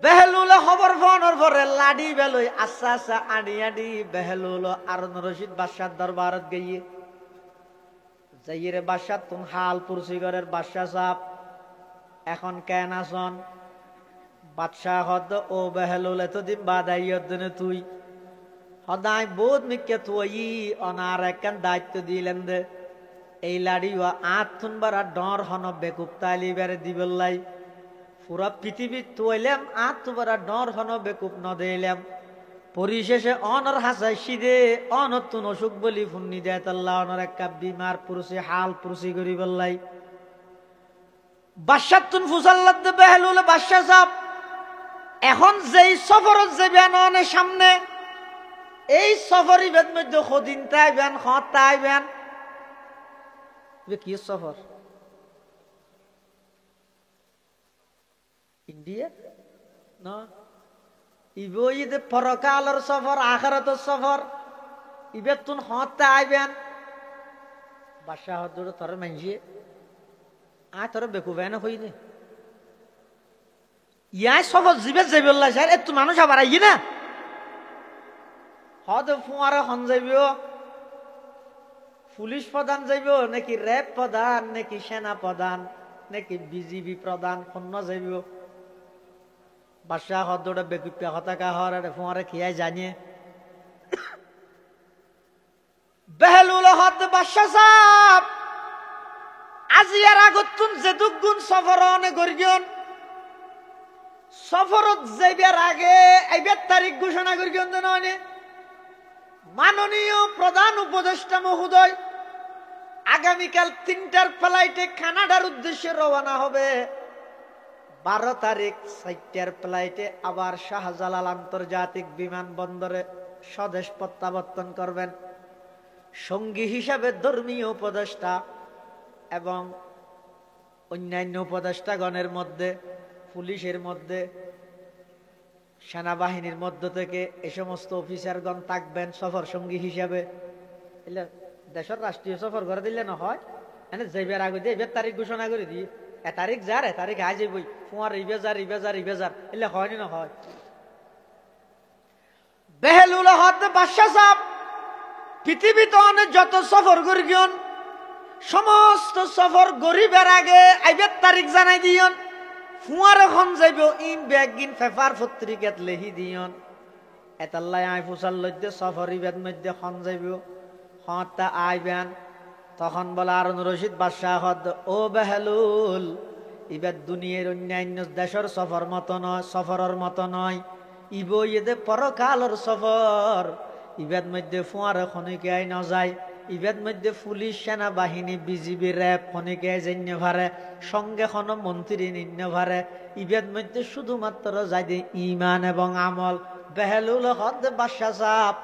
S1: বেহলুলে খবর পাওয়ানোর পরে লাডি বেলই আচ্ছা আচ্ছা আডি আডি বেহলুল আর রশিদ বাদশার দরবারত গিয়ে যাইয়ে রে বাদশাহ তুমি হাল পুরসি ঘরের বাদশাহ সাপ এখন কেন আসন। বাদশাহ হদ ও বেহলুল এতদিন বাদাইয়নে তুই সদায় বোধ মিকে তুই অনার একখান দায়িত্ব দিলেন দে এই লাড়ি আথুন বারা ডর হন বেকুব তাইলি বেড়ে দিবলাই পুরা পৃথিবী তুইলাম আত্মবারা ডর হন বেকুব নদেলাম পরিশেষে অনর হাসাই সিদে অনতুন অসুখ বলি ফুন্নি দেয় তাল্লাহ অনর একটা বিমার পুরুষে হাল পুরুষি করি বললাই। বাদশাহ তুন ফুসাল্লাদ বেহলুল বাদশাহ সাহেব এখন যেই সফরত যাবেন অনের সামনে এই সফরই বেদ মধ্যে সদিন তাইবেন তাইবেন কি সফর ইন্ডিয়া না ইবে পরকালের সফর আখিরাতের সফর ইবে তুন হতে আইবেন। বাদশাহ দৌড়ে তোর মানছি আয় তোর বেকুবেন হইনি ইয়াই সফর জিবে যাবে স্যার একটু মানুষ আবার আই না হদ ফুয়ারে হন যাইব পুলিশ প্রধান যাইব নাকি র্যাব প্রধান নাকি সেনা প্রধান নাকি বিজিবি প্রধান সৈন্য যাইব। বাদশাহ হদৌড়ে বেকুপিয়া হতাকা হরে ফুয়ারে খিয়াই জানিয়ে বেহলুল হদ বাদশাহ সাহেব আজি আর আগতুন যে দুগুণ সফর অনে গরিয়ন সফরত যাইবার আগে এইবার তারিখ ঘোষণা করিয়ন যেন মাননীয় প্রধান উপদেষ্টা মহোদয় আগামীকাল 3টার ফ্লাইটে কানাডার উদ্দেশ্যে রওনা হবে। 12 তারিখ 4টার ফ্লাইটে আবার শাহজালাল আন্তর্জাতিক বিমানবন্দরে স্বদেশ প্রত্যাবর্তন করবেন। সঙ্গী হিসাবে ধর্মীয় উপদেষ্টা এবং অন্যান্য উপদেষ্টাগণের মধ্যে পুলিশের মধ্যে সেনাবাহিনীর মধ্য থেকে এই সমস্ত অফিসারগণ থাকবেন সফর সঙ্গী হিসাবে। দেশের রাষ্ট্রীয় সফর করে দিলে না হয় এনে যাইবার আগে দিয়ে এবার তারিখ ঘোষণা করে দিই এ তারিখ যার এ তারিখ আজ যাবই ফুয়ার ইবেজার এলে হয়নি না হয়। বেহলুল হদ বাদশাহ সাহেব পৃথিবীতে অনেক যত সফর করিয়ন সমস্ত সফর গরিবের আগে আইবার তারিখ জানাই দিয়ন ফুয়ার এখন যাইব ইন ব্যাগিন পেপার পত্রিকাত লেহি দিয়ন এতাল্লাই আই ফুসাল লইতে সফর ইবেদ মধ্যে খন যাইব হতা আইবেন। তখন বলে আরুন রশিদ বাদশাহ হদ ও বেহলুল ইবেদ দুনিয়ার অন্যান্য দেশের সফর মতো নয় সফরের মতো নয় ইব ইদে পরকালের সফর ইবেদ মধ্যে ফুয়ার খনিকে আই না যায় ইবেদ মধ্যে পুলিশ সেনাবাহিনী বিজিবি র্যাব খনিকে জন্য ভারে সঙ্গে কোনো মন্ত্রী নিন্য ভারে ইবেদ মধ্যে শুধুমাত্র যাই দিয়ে ইমান এবং আমল। বেহলুল হদ বাদশাহ সাহেব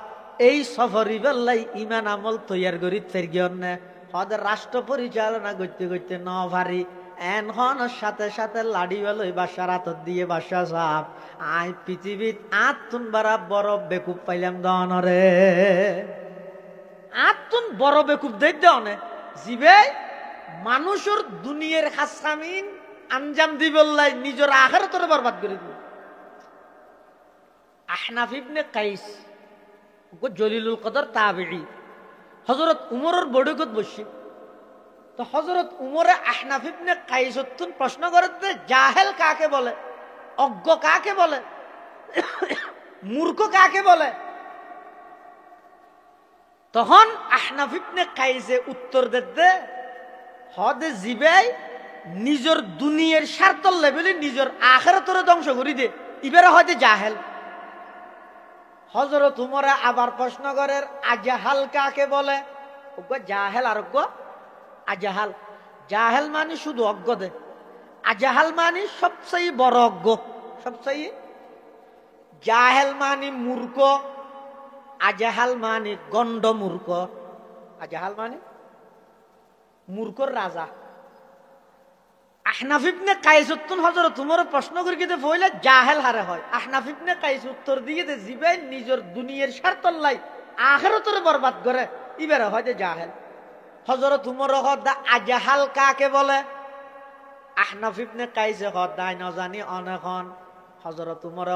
S1: এই সফর ইবেল্লাই ইমান আমল তৈয়ার করি ফেরগিয়ন নে হদ রাষ্ট্র পরিচালনা করতে করতে ন ভারি এনখন সাথে সাথে লাড়ি বেলই বাসার হাতত দিয়ে বাদশাহ সাহেব আই পৃথিবীত আতুন বারা বড় বেকুব পাইলাম দনরে আতুন বড় বেকুব দেখ দনে জিবে মানুষের দুনিয়ার হাসামিন আঞ্জাম দিবল্লাই নিজের আখিরাতরে বরবাদ করে দিল। আহনাফ ইবনে কাইস জলিলুল কদর তাবেঈ হযরত উমরের বড়কত বসি তো হযরত উমরে আহনাফ ইবনে কাইসতুন প্রশ্ন করতে জাহেল কাকে বলে অজ্ঞ কাকে বলে মূর্খ কাকে বলে তখন আহনাফ ইবনে কাইসে উত্তর দিতে হদে জিবাই নিজের দুনিয়ার স্বার্থর লেভেলে নিজের আখিরাতরে ধ্বংস করি দে, ইবারে হয়তো জাহেল। হযরত উমর আবার প্রশ্ন করেন আজাহাল কাকে বলে? জাহেল আর আজাহাল। জাহেল মানে শুধু অজ্ঞ দে, আজাহাল মানে সবচেয়ে বড় অজ্ঞ, সবচেয়ে। জাহেল মানে মূর্খ, আজাহাল মানে গণ্ড মূর্খ। আজাহাল মানে মূর্খর রাজা। আহনাফ ইবনে কাইস উত্তর হযরত উমর প্রশ্ন করি কিন্তু বইলে জাহেল হারে হয়। আহনাফ ইবনে কাইস উত্তর দিয়ে দে জিবাই নিজের দুনিয়ার স্বার্থর লাই আখিরাতরে বরবাদ করে, ইবারে হয় যে জাহেল। হযরত উমর হদা আজাহাল কাকে বলে? আহনাফ ইবনে কাইসে হদাই না জানি অনেকক্ষণ। হযরত উমর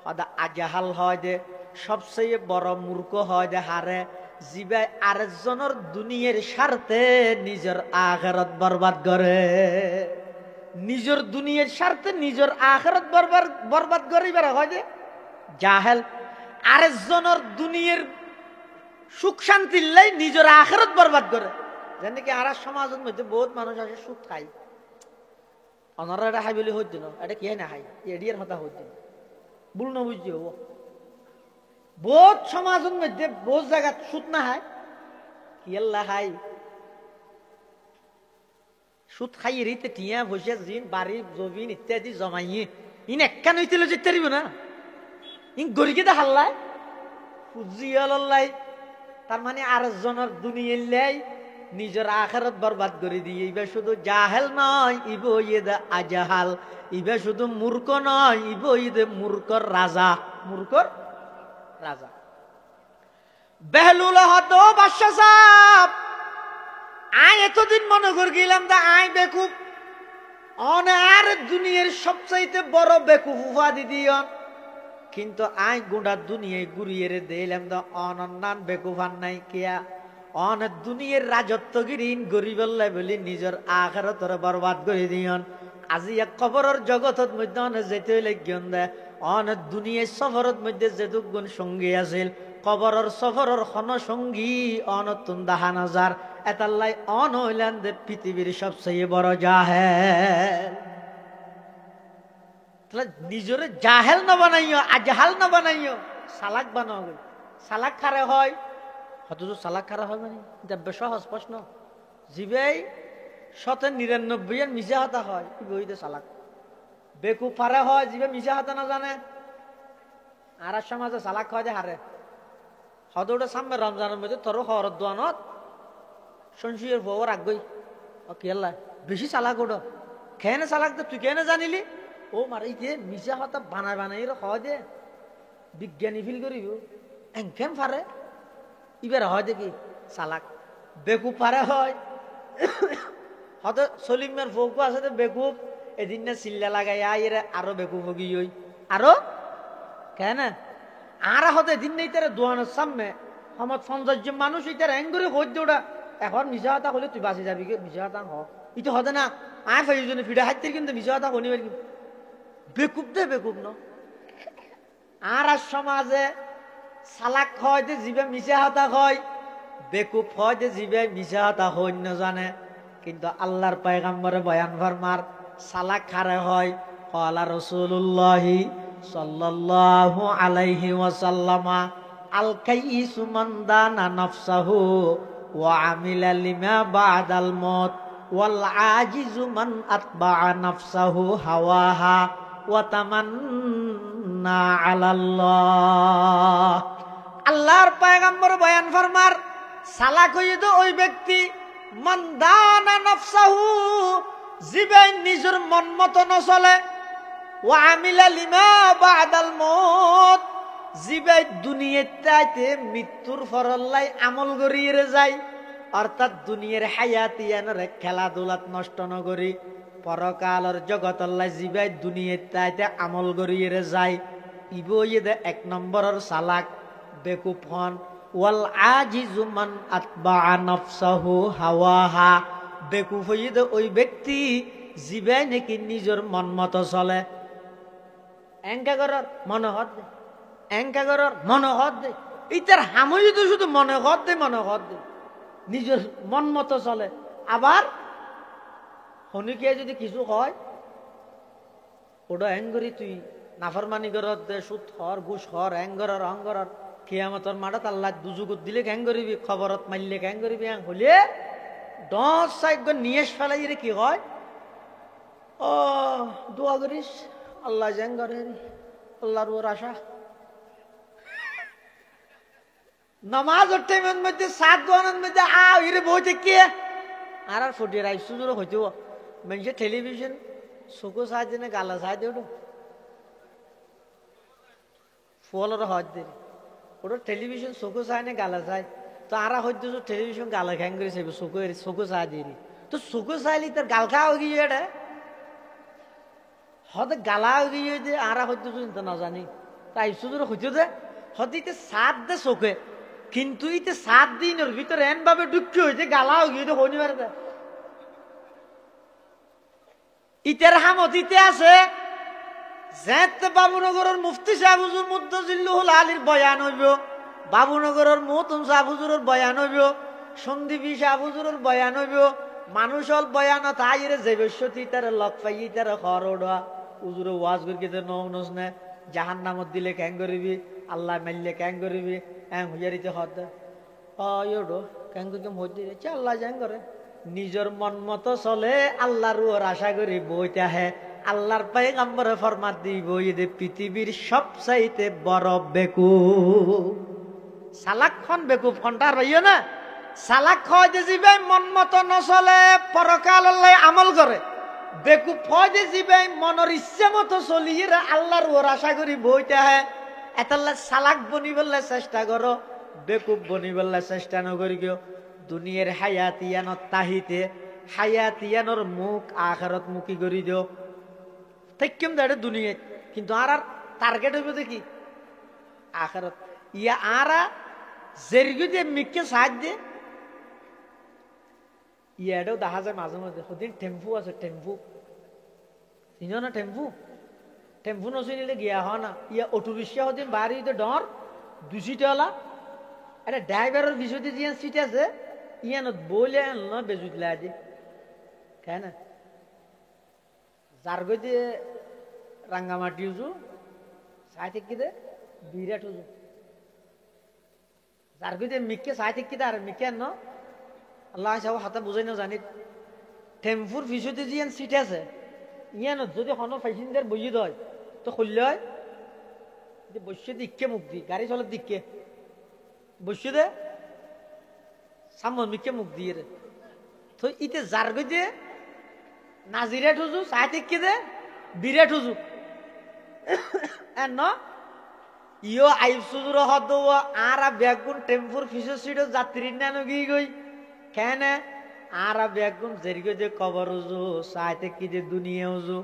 S1: হদা আজাহাল হয় যে সবচেয়ে বড় মূর্খ হয় যে হারে জিবাই আরেকজনের দুনিয়ার স্বার্থে নিজের আখিরাত বরবাদ করে। নিজের দুনিয়ার স্বার্থে নিজের আখিরাত বরবাদ করে, এবারে হয় যে জাহেল। আরেকজনের দুনিয়ার সুখ শান্তির লাই নিজের আখিরাত বরবাদ করে। যেন কি আর সমাজের মধ্যে বহুত মানুষ আছে সুখ খায়, অনারা এটা খাই বলে হইত না, এটা কে না খাই এডিয়ার কথা হইত না, ভুল না বুঝছি হবো। বহুত সমাজের মধ্যে বহুত জায়গা সুদ না হয়, কি আল্লাহ খাই সুদ খাই রিতে টিয়া বসে জিন বাড়ি জমিন ইত্যাদি জমাইয়ে ইন একা নইতে যেতে পারিব না, ইন গরিকে দা হাল্লাই ফুজিয়াল্লাই। তার মানে আরেকজনের দুনিয়ার লাই নিজের আখিরাত বরবাদ করে দিয়ে ইবা শুধু জাহেল নয়, ইব ইদে আজাহাল। ইবা শুধু মূর্খ নয়, ইব ইদে মূর্খর রাজা, মূর্খর রাজা। বেহলুল হতো বাদশা সাহেব, আয় এতদিন মনে করে গেলাম দা আয় বেকুব আর দুনিয়ার সবচাইতে বড় বেকুব উপাধি দিয়ন, কিন্তু আয় গোটা দুনিয়ায় ঘুরিয়ে দিলাম দা অনন্যান বেকুফান নাই কিয়া অন দুনিয়ার রাজত্বগিরি গরিবল্লাই বলি নিজের আখিরাতরে বরবাদ করে দিয়ন। আজি এক কবরের জগতের মধ্যে অনেক যেতে হইলে জ্ঞান দেয় অন দুনিয়ার সফরের মধ্যে যেটুক গুণ সঙ্গী আছিল কবরের সফরের খন সঙ্গী অনতুন দাহা নজার এতাল্লাই অন হইলেন দে পৃথিবীর সবচেয়ে বড় জাহেল। তাহলে নিজের জাহেল না বানাইও, আজহাল না বানাইও, সালাক বানাও। সালাক খারে হয় হয়তো সালাক খারা হয় মানে এটা সহজ প্রশ্ন। জিবাই 99 এর মিশা হাতা হয় কি বইতে সালাক। বেকুব ফারে হয় জিবে মিশা হাতা না জানে, আর সমাজে সালাক হয় যে হারে হয়তো ওটা সামনে রমজানের মধ্যে তোর হরত দোয়ানত সঞ্চয়ের বউর আগ্রহী ও কেল্লা বেশি চালাক ওটা খেয়ে চালাক দে তুই কেন জানিলি ও মারি যে মিশা হাতা বানাই বানাই হয় যে বিজ্ঞানী ফিল করিব এনকেন ফারে ইবার হয় দেখি চালাক। বেকুব ফারে হয় হয়তো সলিমের বউকু আছে বেকুব এদিন না চিল্লা লাগাই আইরে আরো বেকুব হগি ওই আরো কেন আর হতে এদিন নেই তারা দোয়ানোর সামনে আমার 50 জন মানুষ এটার এঙ্গুরি হইত ওটা এখন মিশা হাতা হলে তুই বাঁচে যাবি মিশা হাতা হ ইতো হতে না আয় ফাইজনে ফিডা হাইতে কিন্তু মিশা হাতা হনি পারি বেকুব দে বেকুব ন। আর সমাজে সালাক হয় যে জিবে মিশা হাতা হয়, বেকুব হয় যে জিবে মিশা হাতা হই না জানে। কিন্তু আল্লাহর পয়গম্বরে বয়ান ফরমার সালাক খারে হয় ক্বালা রাসূলুল্লাহি সাল্লাল্লাহু আলাইহি ওয়াসাল্লামা আল কাইসু মান দানা নাফসাহু ওয়া আমিলা লিমা বাদাল মউত ওয়াল আজিজু মান আতবা'a নাফসাহু হাওয়াহা ওয়া তামান্না আলাল্লাহ। আল্লাহর পয়গম্বর বয়ান ফরমার সালাক হইত ওই ব্যক্তি মান দানা নাফসাহু জিবে নিজের মন মতো ন চলে ওয়া আমিলা লিমা বাদাল মউত জিবে দুনিয়াতে মৃত্যুর ফরল্লাই আমল করিয়ে যায়, অর্থাৎ দুনিয়ার হায়াতিয়ানরে খেলাধুলাত নষ্ট নগরী পরকালের জগতল্লাই জিবে দুনিয়াতে আমল করিয়ে যায়। ইবইয়ে দে 1 নম্বরের সালাক বেকুব হন। ওয়াল আজিজু মান আতবা'a নাফসাহু হাওয়াহা বেকুব হইয়ে দে ওই ব্যক্তি জিবে নাকি নিজের মন মতো চলে। এঙ্কা করার মনোহর দে, এঙ্কা করার মনোহর দে ইতার হামই তো শুধু মনে কর দে নিজের মন মতো চলে। আবার হনিকে যদি কিছু হয় ওটা অ্যাঙ্গরি তুই নাফরমানি করত দে, সুদ হর ঘুষ হর অ্যাঙ্গরর অঙ্গরর কিয়ামতর মাঠাত আল্লাহ দুজুগত দিলে ক্যাং করিবি, খবরত মারলে ক্যাং করিবি, হলে 10 সাইড নিয়েস ফেলাই রে কি হয়, ও দোয়া করিস আল্লাহ জ্যাং করে, আল্লাহর ওর আশা। নামাজের টাইমের মধ্যে 7 দোয়ানের মধ্যে ইরে বইতে কে আর ফুটিয়ে রাইস হইতেও মানুষের টেলিভিশন চকু চাই দিনে গালা চাই দে ওটা ফলের হজ দে ওটা টেলিভিশন চকু চাই নে গালা চাই, তো আর হয়তো টেলিভিশন গালা খ্যাং করে চাইব চকু চাই দিয়ে, তো চকু চাইলে তার গাল খাওয়া গিয়ে এটা হতে গালা গিয়ে যে আর হয়তো চিন্তা না জানি তাই সুযোগ হইতে দে হতে ইতে 7 দে চোখে, কিন্তু ইতে 7 দিনের ভিতরে এন ভাবে দুঃখী হয়েছে গালাও গিয়ে শনিবার দে ইতের হামত ইতে আছে। যেতে বাবুনগরের মুফতি সাহেব হুজুর মুদ্দাজিল্লুহুল আলীর বয়ান হইব, বাবুনগরের মুহতম সাহেব হুজুরের বয়ান হইব, সন্দীপী সাহেব হুজুরের বয়ান হইব, মানুষ হল বয়ান তাইরে যে বৈশ্যতি তার লক পাই তার খর ওড়া হুজুরে ওয়াজ করি নস নে জাহান নামত দিলে ক্যাং করিবি, আল্লাহ মারলে ক্যাং করিবি, হুইয়ারিতে হদ ওডো ক্যাং করি হইতে আল্লাহ জ্যাং করে নিজের মন মতো চলে, আল্লাহর ওর আশা করি বইতে হে আল্লাহর পয়গম্বরে ফরমাত দিব দে পৃথিবীর সবচাইতে বড় বেকুব সালাকখন বেকুব ফন্টার হইও না, সালাক হয় যে জিবে মন মতো নচলে পরকাল আল্লাহ আমল করে, বেকুব হয় যে জিবে মনের ইচ্ছে মতো চলিয়ে আল্লাহর ওর আশা করি বইতে হে। এতাল্লা সালাক বনিবল্লা চেষ্টা করো, বেকুব বনিবল্লা চেষ্টা নকরি কেউ। দুনিয়ার হায়াতিয়ানত তাহিতে হায়াতিয়ানোর মুখ আখারত মুখী করি দিও থাকেম দে দুনিয়ায়, কিন্তু আর টার্গেট হইব দেখি আখারত ইয়া আর জেরগি দিয়ে মিককে সাহায্য দিয়ে ইয়াটাও দেখা যায় মাঝে মাঝে। সদিন টেম্পু আছে, টেম্পু চিনো না, টেম্পু টেম্পু নচিনিলে গিয়া হয় না, ইয়া অটো রিক্সা সদিন বাড়ি ডর 2 সিটওয়ালা এটা ড্রাইভারের পিছনে যে সিট আছে ইয়ানত বলে আনলো বেজুতলে আজি খায় না যার গতি রাঙ্গামাটি উজু চাই থেকে দে বিরাট উজু যার গতি মিককে চাই থেকে দে আর মিকে আন আল্লাহ সব হাতে বুঝাই না জানি টেম্পুর পিছনে যে সিট আছে ইয়ানত যদি কোনো প্যাসেঞ্জার বইয়ে দেয় তো খুললে হয় বসে দিককে মুখ দি গাড়ি চলার দিককে বসে দে সামন মিকে মুখ দিয়ে রে, তো ইতে যার গতি নাজিরা ঠুজু চাই থেকে দে বিরাট হুজু ন ইও আইব সুজুর হদ আর বেগুন টেম্পুর ফিসের সিট যাত্রী না নগি গই কেন আর বেগুন জেরগে যে কবর উজু চাই থেকে যে দুনিয়া উজু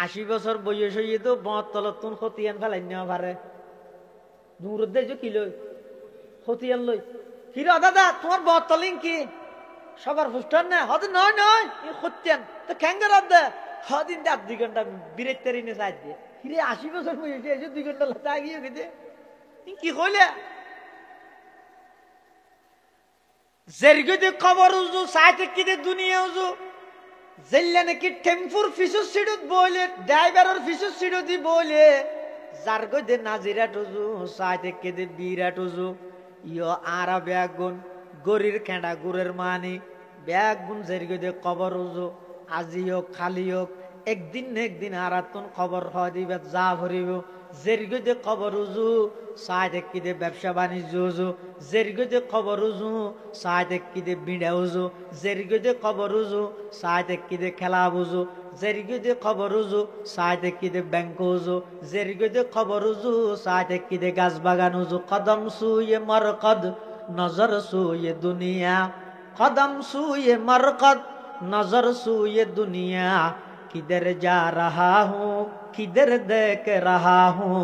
S1: 80 বছর বয়স হইয়ে তো বঁত তলত তুন খতিয়ান ফেলাই নেওয়া পারে দূর দেয় কিলো খতিয়ান লই হিরো দাদা তোমার বঁত তলিং কি সবার ফুস্টার না হদ নয় নয় খতিয়ান তো খ্যাঙ্গার দে হদিন 2 ঘন্টা বিরেতারি নে চাই দিয়ে হিরে 80 বছর বয়স হয়েছে 2 ঘন্টা লাগা গিয়ে গেছে কি কইলে জেরগিতে কবর উজু সাইতে কি দে দুনিয়া উজু জেল্লা নাকি টেম্পুর ফিসুর সিটত বইলে ড্রাইভারের ফিসুর সিটত দি বইলে জারগো দে নাজিরা টুজু সাইতে কি দে বিরাট উজু ইয়ো আরা বেগুন গরির কেঁডা গুরের মানি বেগুন জেরগি দে কবর উজু আজি হোক খালি হোক একদিন না একদিন আরাতন খবর হয় দিবে যা ভরিব জেরগি দে কবর উজু সাইতে কি দে ব্যবসা বাণিজ্য উজু জেরগি দে কবর উজু সাইতে কি দে বিড়া উজু জেরগি দে কবর উজু সাইতে কি দে খেলা বুঝু জেরগি দে কবর উজু সাইতে কি দে ব্যাংক উজু জেরগি দে কবর উজু সাইতে কি দে গাছ বাগান উজু কদম সুয়ে মরকদ নজর সুয়ে দুনিয়া কদম সুয়ে মরকদ नजर सूये दुनिया किधर जा रहा हूँ किधर देख रहा हूँ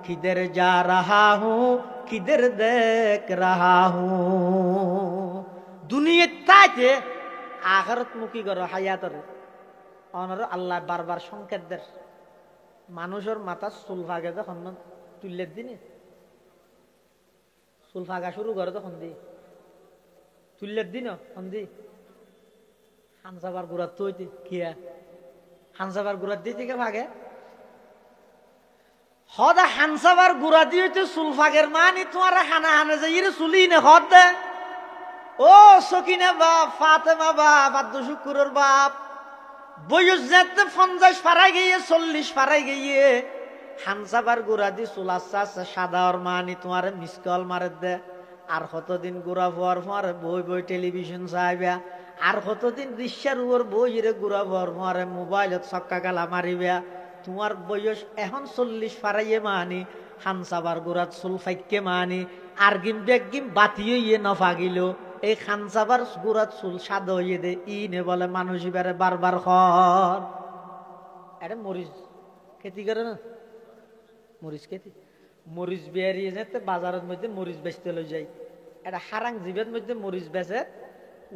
S1: किधर जा रहा हूँ किधर देख रहा हूँ दुनिया ताजे आखिरत मुखी करो हायातर অনর আল্লাহ বারবার সংকেত দেয় মানুষের মাথা চুল ভাগে যখন তুললের দিনে চুল ফাগা শুরু করে তো সন্ধি তুললের দিন সন্ধি হানসাবার গুড়ার তো হইতে কিয়া হানসাবার গুড়ার দিয়ে থেকে ভাগে হদা হানসাবার গুড়া দিয়ে হইতে চুল ফাগের মানি তোমার হানা হানে যাই চুলি নে হদ দে ও সকিনা বাপ ফাতেমা বাপ আব্দু শুকুরের বাপ বয়স যেতে 50 ফারাই গিয়ে 40 ফারাই গিয়ে হানসাবার গুড়া দি চুল আস্তে আস্তে সাদা ওর মানি তোমার মিস কল মারে দে আর কতদিন গুড়া হওয়ার পরে বই বই টেলিভিশন চাইবা আর কতদিন রিক্সার উপর বইরে গুড়া হওয়ার পরে মোবাইলত ছক্কা গালা মারিবা তোমার বয়স এখন 40 ফারাইয়ে মানি হানসাবার গুড়াত চুল ফাইকে মানি আর গিম বেগিম বাতিও ইয়ে নফাগিল এই খানসাবার গুড়াত চুল সাদা হইয়ে দে ই নে বলে মানুষ এবারে বারবার খর এটা মরিচ খেতি করে না মরিচ খেতি মরিচ বেরিয়ে যেতে বাজারের মধ্যে মরিচ বেচতে লই যাই এটা হারাং জীবের মধ্যে মরিচ বেচে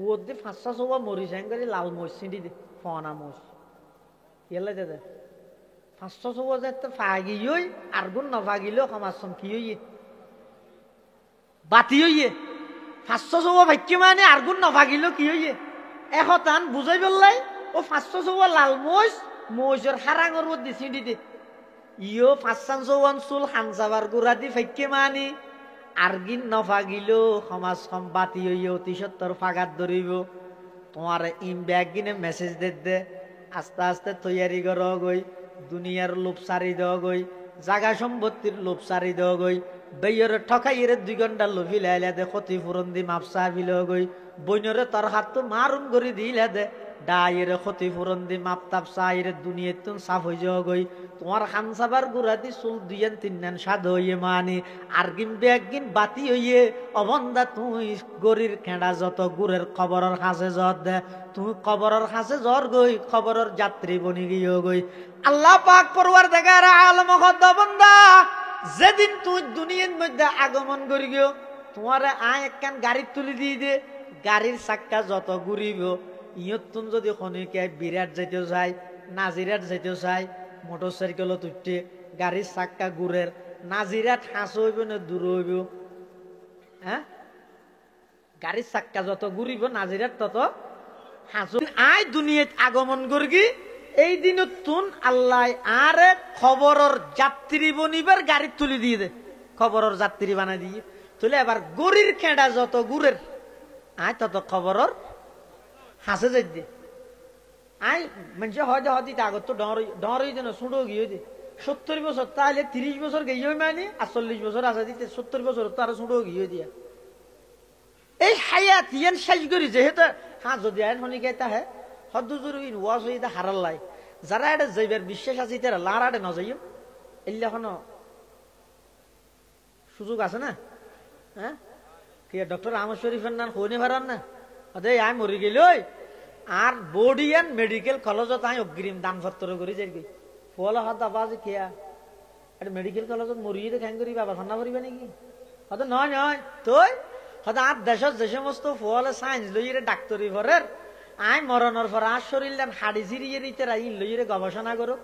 S1: ওর দিয়ে 500 মরিচ হ্যাং করে লাল মরিচ ছিঁড়ি দে ফনা মরিচ এলে দে 500 যেতে ফাগিই আর গুণ নফাগিলেও সমাজ কি হইয়ে বাতি হইয়ে 500 ভাগ্য মানে আর গুণ নফাগিলেও কি হইয়ে এখন বুঝাই পেলাই ও 500 লাল মরিচ মরিচের হারাঙর মধ্যে ছিঁড়ি দে ইও 500 চুল হানসাবার গুড়া দি ফাইকে মানি আরগিন নফাগিলেও সমাজ বাতি হইয়ে অতি সত্তর ফাগাত ধরিব তোমার ইম ব্যাগ কিনে মেসেজ দে আস্তে আস্তে তৈয়ারি কর গই দুনিয়ার লোভ সারি দেওয়া গই জাগা সম্পত্তির লোভ সারি দেওয়া গই বেয়রে ঠকাইরে 2 ঘন্টা লোভি লাইলে দে ক্ষতিপূরণ দি মাপসা বিল গই বইনরে তোর হাত তো মারুম করে দিলে দে ডাইরে ক্ষতিপূরণ দি মাপতাপ চাইরে দুনিয়ার তুন সাফ হয়ে যাওয়া গই তোমার হানসাবার গুড়া দি চুল 2-3 সাদ হইয়ে মানি আর কিনবে একদিন বাতি হইয়ে অবন্দা তুই গরির খেঁড়া যত গুড়ের খবরের কাছে যত দে তুই খবরের কাছে জ্বর গই খবরের যাত্রী বনি গিয়ে গই আল্লাহ পাক পরওয়ারদিগার আলম খোদা বান্দা যেদিন তুই দুনিয়ার মধ্যে আগমন করি গিয়ে তোমার আয় একখান গাড়ি তুলি দিয়ে দে গাড়ির চাক্কা যত ঘুরিব ইয়তুন যদি খনিকে বিরাট যাইতে চাই নাজিরাট যাইতে চাই মোটর সাইকেলত উঠতে গাড়ির চাক্কা ঘুরের নাজিরাট হাঁস হইব না দূর হইব হ্যাঁ গাড়ির চাক্কা যত ঘুরিব নাজিরাট তত হাঁস আয় দুনিয়াত আগমন করগি এই দিনত তুন আল্লাহ আরে খবরের যাত্রী বনিবার গাড়ি তুলি দিয়ে দে খবরের যাত্রী বানাই দিয়ে তুলে এবার গরির খেঁড়া যত গুড়ের আয় তত খবরের হাসে যাই দে আয় মানুষে হয় দে হদি আগত তো ডর হয়ে যেন সুড়ো গিয়ে দে 70 বছর তাহলে 30 বছর গিয়ে মানে আর 40 বছর আছে দিতে 70 বছর তো আর সুড়ো গিয়ে দিয়া এই হায়াত ইয়ান শেষ করি যেহেতু হ্যাঁ যদি আইন হনি গাইতা হ্যাঁ হদ্দুজুর ওয়াজ হইতে হারাল্লাই যারা এটা যাইবার বিশ্বাস আছে তারা লাড়াটে ন যাইও এলে এখনো সুযোগ আছে না হ্যাঁ কি ডক্টর আহমদ শরীফের নাম হইনি পারান না অদে আই মরি গেল আর বডি এন্ড মেডিকেল কলেজত আই অগ্রিম দানপত্র করে যাই গই ফলা হাত আবাজ কিয়া এটা মেডিকেল কলেজত মরিয়ে খ্যাং করি বাবা ঠান্ডা করিবা নাকি হয়তো নয় নয় তুই হয়তো আর দেশত যে সমস্ত ফলে সায়েন্স লইরে ডাক্তারি ভরের আই মরণের পর আর শরীর হাড়ি ছিড়িয়ে দিতে রাই লইরে গবেষণা করো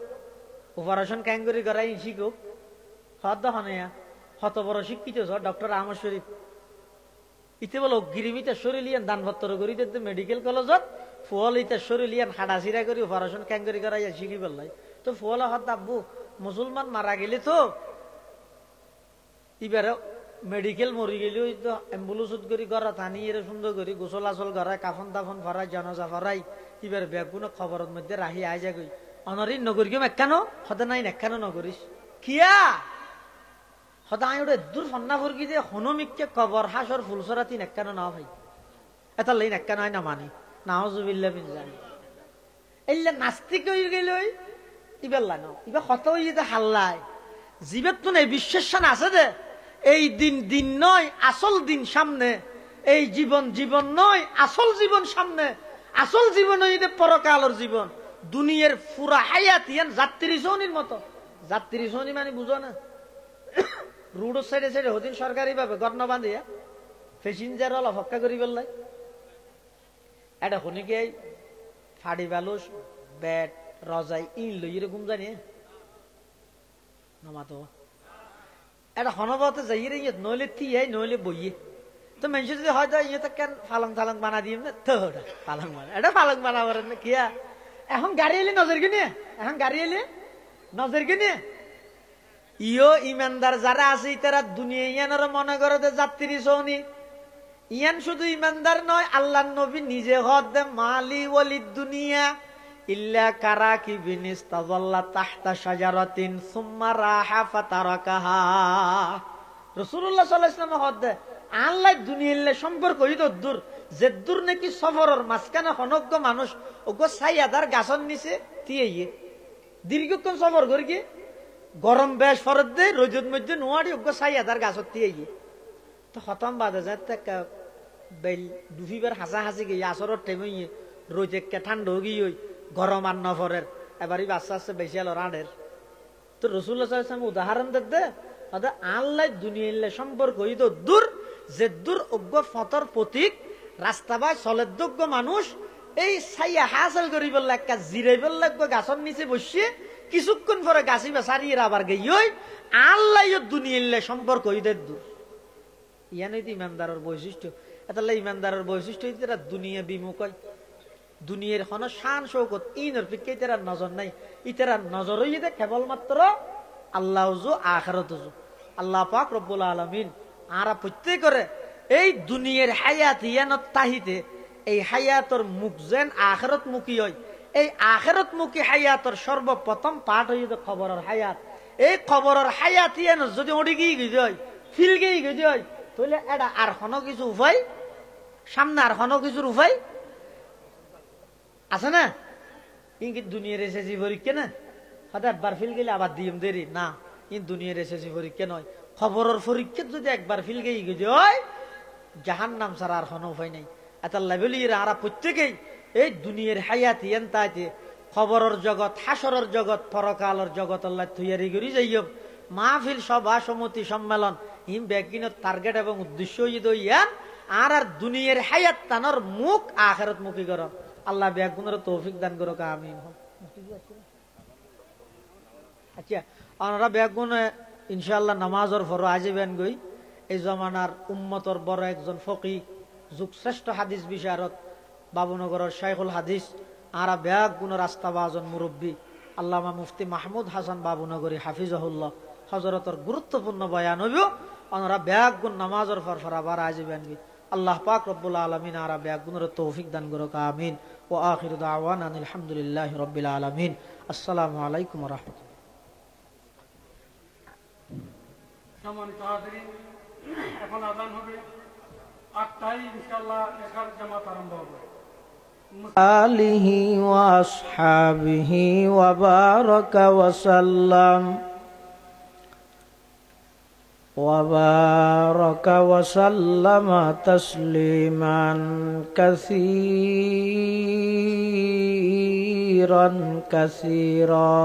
S1: অপারেশন ক্যাং করি করাই শিখুক হত হনেয়া হত বড় শিক্ষিত ডক্টর আহমদ শরীফ ইতে বলো গিরিমিতে শরীলিয়ান দানপত্র করি দিতে মেডিকেল কলেজত ফুল ইতে শরীলিয়ান হাড়া ছিড়া করি অপারেশন ক্যাং করি করাই শিখি পেলাই তো ফুল হত আব্বু মুসলমান মারা গেলে তো এবারে মেডিকেল মরি গেলেও তো অ্যাম্বুলেন্সত করি গড়া থানি এর সুন্দর করি গোসল আসল গড়ায় কাফন তাফন ফরাই জানাজা ফরাই এবার বেগুনো খবরের মধ্যে রাহি আই যাগই অনরিন নগরী কেউ একখানো হতে নাই একখানো নগরিস কিয়া হতা আই ওটা দূর ফন্না ফরকি যে হনুমিককে কবর হাসর ফুলসরাতি একখানো না ভাই এটা লাইন একখানো হয় না মানি নাউজুবিল্লাহ মিন জালিক এল্লা নাস্তিক হয়ে গেল ইবার লানো ইবা কত হইতে হাল্লায় জীবের তো নেই বিশ্বাস আছে দে এই দিন দিন নয় আসল দিন সামনে এই জীবন জীবন নয় আসল জীবন সামনে আসল জীবন হইতে পরকালের জীবন দুনিয়ার পুরা হায়াত ইয়ান যাত্রী সৌনির মতো যাত্রী সৌনি মানে বুঝো না রোড সাইডে সাইডে হদিন সরকারি ভাবে গর্ণ বাঁধিয়া প্যাসেঞ্জার হল হক্কা করি বললাই এটা হনিকে ফাড়ি বালুস ব্যাট রজাই ইন লই এরকম জানি নমাতো এটা হনবতে যাই রে ইয়ে নইলে থিয়ে নইলে বইয়ে তো মানুষ যদি হয়তো ইয়ে কেন ফালং থালং বানা দিম না তো ফালং বানা এটা ফালং বানাবার না কিয়া এখন গাড়ি এলে নজর কিনে এখন গাড়ি এলে নজর কিনে ইয়ো ইমানদার যারা আছে তারা দুনিয়া ইয়ানোর মনে করে যাত্রী সৌনি ইয়ান শুধু ইমানদার নয় আল্লাহ নবী নিজে হদ দে মালি ওয়ালি দুনিয়া ইল্লা কারাকিবিন ইস্তাযাল্লা তাহতা শাজারাতিন সুম্মা রাহা ফাতারাকাহা রাসূলুল্লাহ সাল্লাল্লাহু আলাইহি ওয়াসাল্লাম হদ দে আল্লাহ দুনিয়ালে সম্পর্ক হইত দূর যে দূর নাকি সফরের মাঝখানে হনজ্ঞ মানুষ ওগো ছায়াদার গাছর নিচে তিয়ে দীর্ঘক্ষণ সফর করি কি গরম বেশ ফরত দে রোজের মধ্যে নোয়ারি ওগো ছায়াদার গাছর তিয়ে তো খতম বাদে যায় বেল দুফিবার হাসা হাসি গিয়ে আসরের টেমে রোজে ঠান্ডা গিয়ে গরম আর নফরের এবারই বাচ্চা আসছে বেশি আলো রানের তো রাসূলুল্লাহ সাল্লাল্লাহু আলাইহি ওয়াসাল্লাম উদাহরণ দে আল্লাহ দুনিয়ালে সম্পর্ক হইত দূর যে দূর অজ্ঞ ফতর প্রতীক রাস্তা বা চলের যোগ্য মানুষ এই ছাইয়া হাসল করি বললে একটা জিরাই বললে গাছের নিচে বসিয়ে কিছুক্ষণ পরে গাছি বা সারিয়ে আবার গিয়ে আল্লাহ দুনিয়ালে সম্পর্ক হইতে দূর ইয়ানই তো ইমানদারের বৈশিষ্ট্য এতালে ইমানদারের বৈশিষ্ট্য হইতে দুনিয়া বিমুখ হয় দুনিয়ার হন শান শৌকত ইনের পিকে ইতার নজর নাই ইতার নজর হইতে কেবলমাত্র আল্লাহ আখিরাত আল্লাহ পাক রব্বুল আলামিন আরা প্রত্যেক করে এই দুনিয়ার হায়াত ইয়ানত তাহিতে এই হায়াতর মুখ যেন আখিরাত মুখী হয় এই আখিরাত মুখী হায়াতর সর্বপ্রথম পাঠ হইতে খবরের হায়াত এই খবরের হায়াত ইয়ান যদি ওড়ি গিয়ে গিয়ে হয় ফিল গিয়ে গিয়ে হয় তাহলে এটা আর কোনো কিছু উপায় সামনে আর কোনো কিছুর উপায় আছে না ইঙ্গিত দুনিয়ার এসেছি পরীক্ষা না হয়তো একবার ফিল গেলে আবার দিম দেরি না কিন্তু দুনিয়ার এসেছি পরীক্ষা নয় খবরের পরীক্ষা যদি একবার ফিল গিয়ে গিয়ে হয় জাহান্নাম ছাড়া আর কোনো উপায় নাই এত লেভেলির আরা প্রত্যেকেই এই দুনিয়ার হায়াত ইয়ান তাইতে খবরের জগৎ হাসরের জগৎ পরকালের জগৎ আল্লাহ তৈরি করি যাইব মাহফিল সভা সমিতি সম্মেলন হিম ব্যাগিনের টার্গেট এবং উদ্দেশ্য ইয়ান আর আর দুনিয়ার হায়াত তানোর মুখ আখিরাত মুখী কর আল্লাহ ব্যাগুনের তৌফিক দান করো আমিন আচ্ছা আমরা ব্যাগুন ইনশাআল্লাহ নামাজের ফরো আজিবেন গই এই জমানার উম্মতর বড় একজন ফকি যুগ শ্রেষ্ঠ হাদিস বিশারদ বাবুনগরের শাইখুল হাদিস আরা ব্যাগুনের আস্তাবাজন মুরব্বী আল্লামা মুফতি মাহমুদ হাসান বাবুনগরী হাফিজাহুল্লাহ হজরতর গুরুত্বপূর্ণ বয়ান হইব ওনারা ব্যাগুন নামাজের ফর আবার আজিবেন গই আল্লাহ পাক রব্বুল আলামিন আরা ব্যাগুনের তৌফিক দান করো আমিন ও আখিরু দাওয়ানা আলহামদুলিল্লাহি রাব্বিল আলামিন আসসালামু আলাইকুম ওয়া রাহমাতুল্লাহ।
S2: সম্মানিত হাজিরিন, এখন আযান হবে 8টায় ইনশাআল্লাহ এশার জামাত আরম্ভ হবে।
S3: আলিহি ওয়া আসহাবিহি ওয়া বারাকা ওয়া সাল্লাম وبارك وسلم تسليما كثيرا كثيرا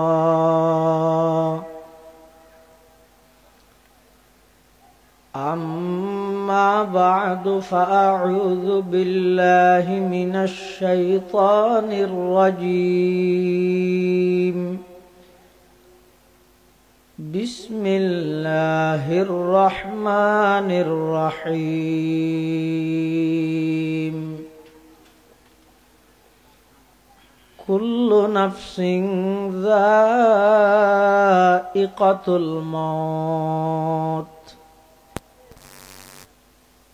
S3: أما بعد فأعوذ بالله من الشيطان الرجيم بسم الله الرحمن الرحيم كل نفس ذائقة الموت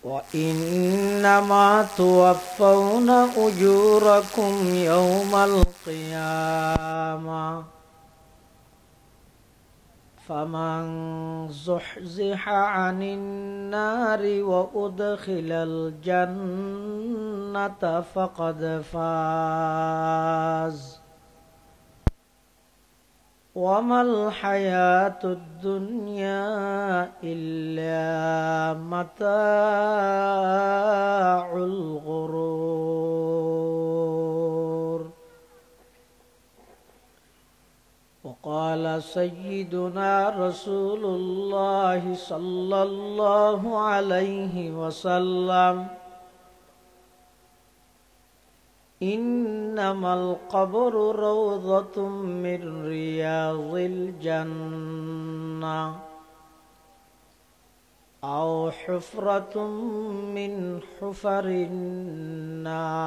S3: وإنما توفون أجوركم يوم القيامة فمن زحزح عن النار وأدخل الجنة فقد فاز وما الحياة الدنيا إلا متاع الغرور. وقال سيدنا رسول الله صلى الله عليه وسلم إنما القبر روضة من رياض الجنة أو حفرة من حفر النار.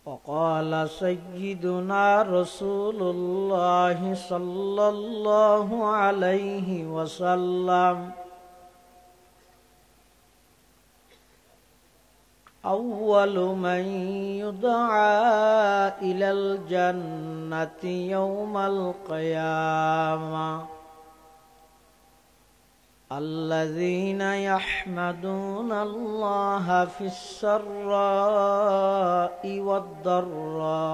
S3: وقال سيدنا رسول الله صلى الله عليه وسلم: أول من يدعى إلى الجنة يوم القيامة الذين يحمدون الله في السراء والضراء،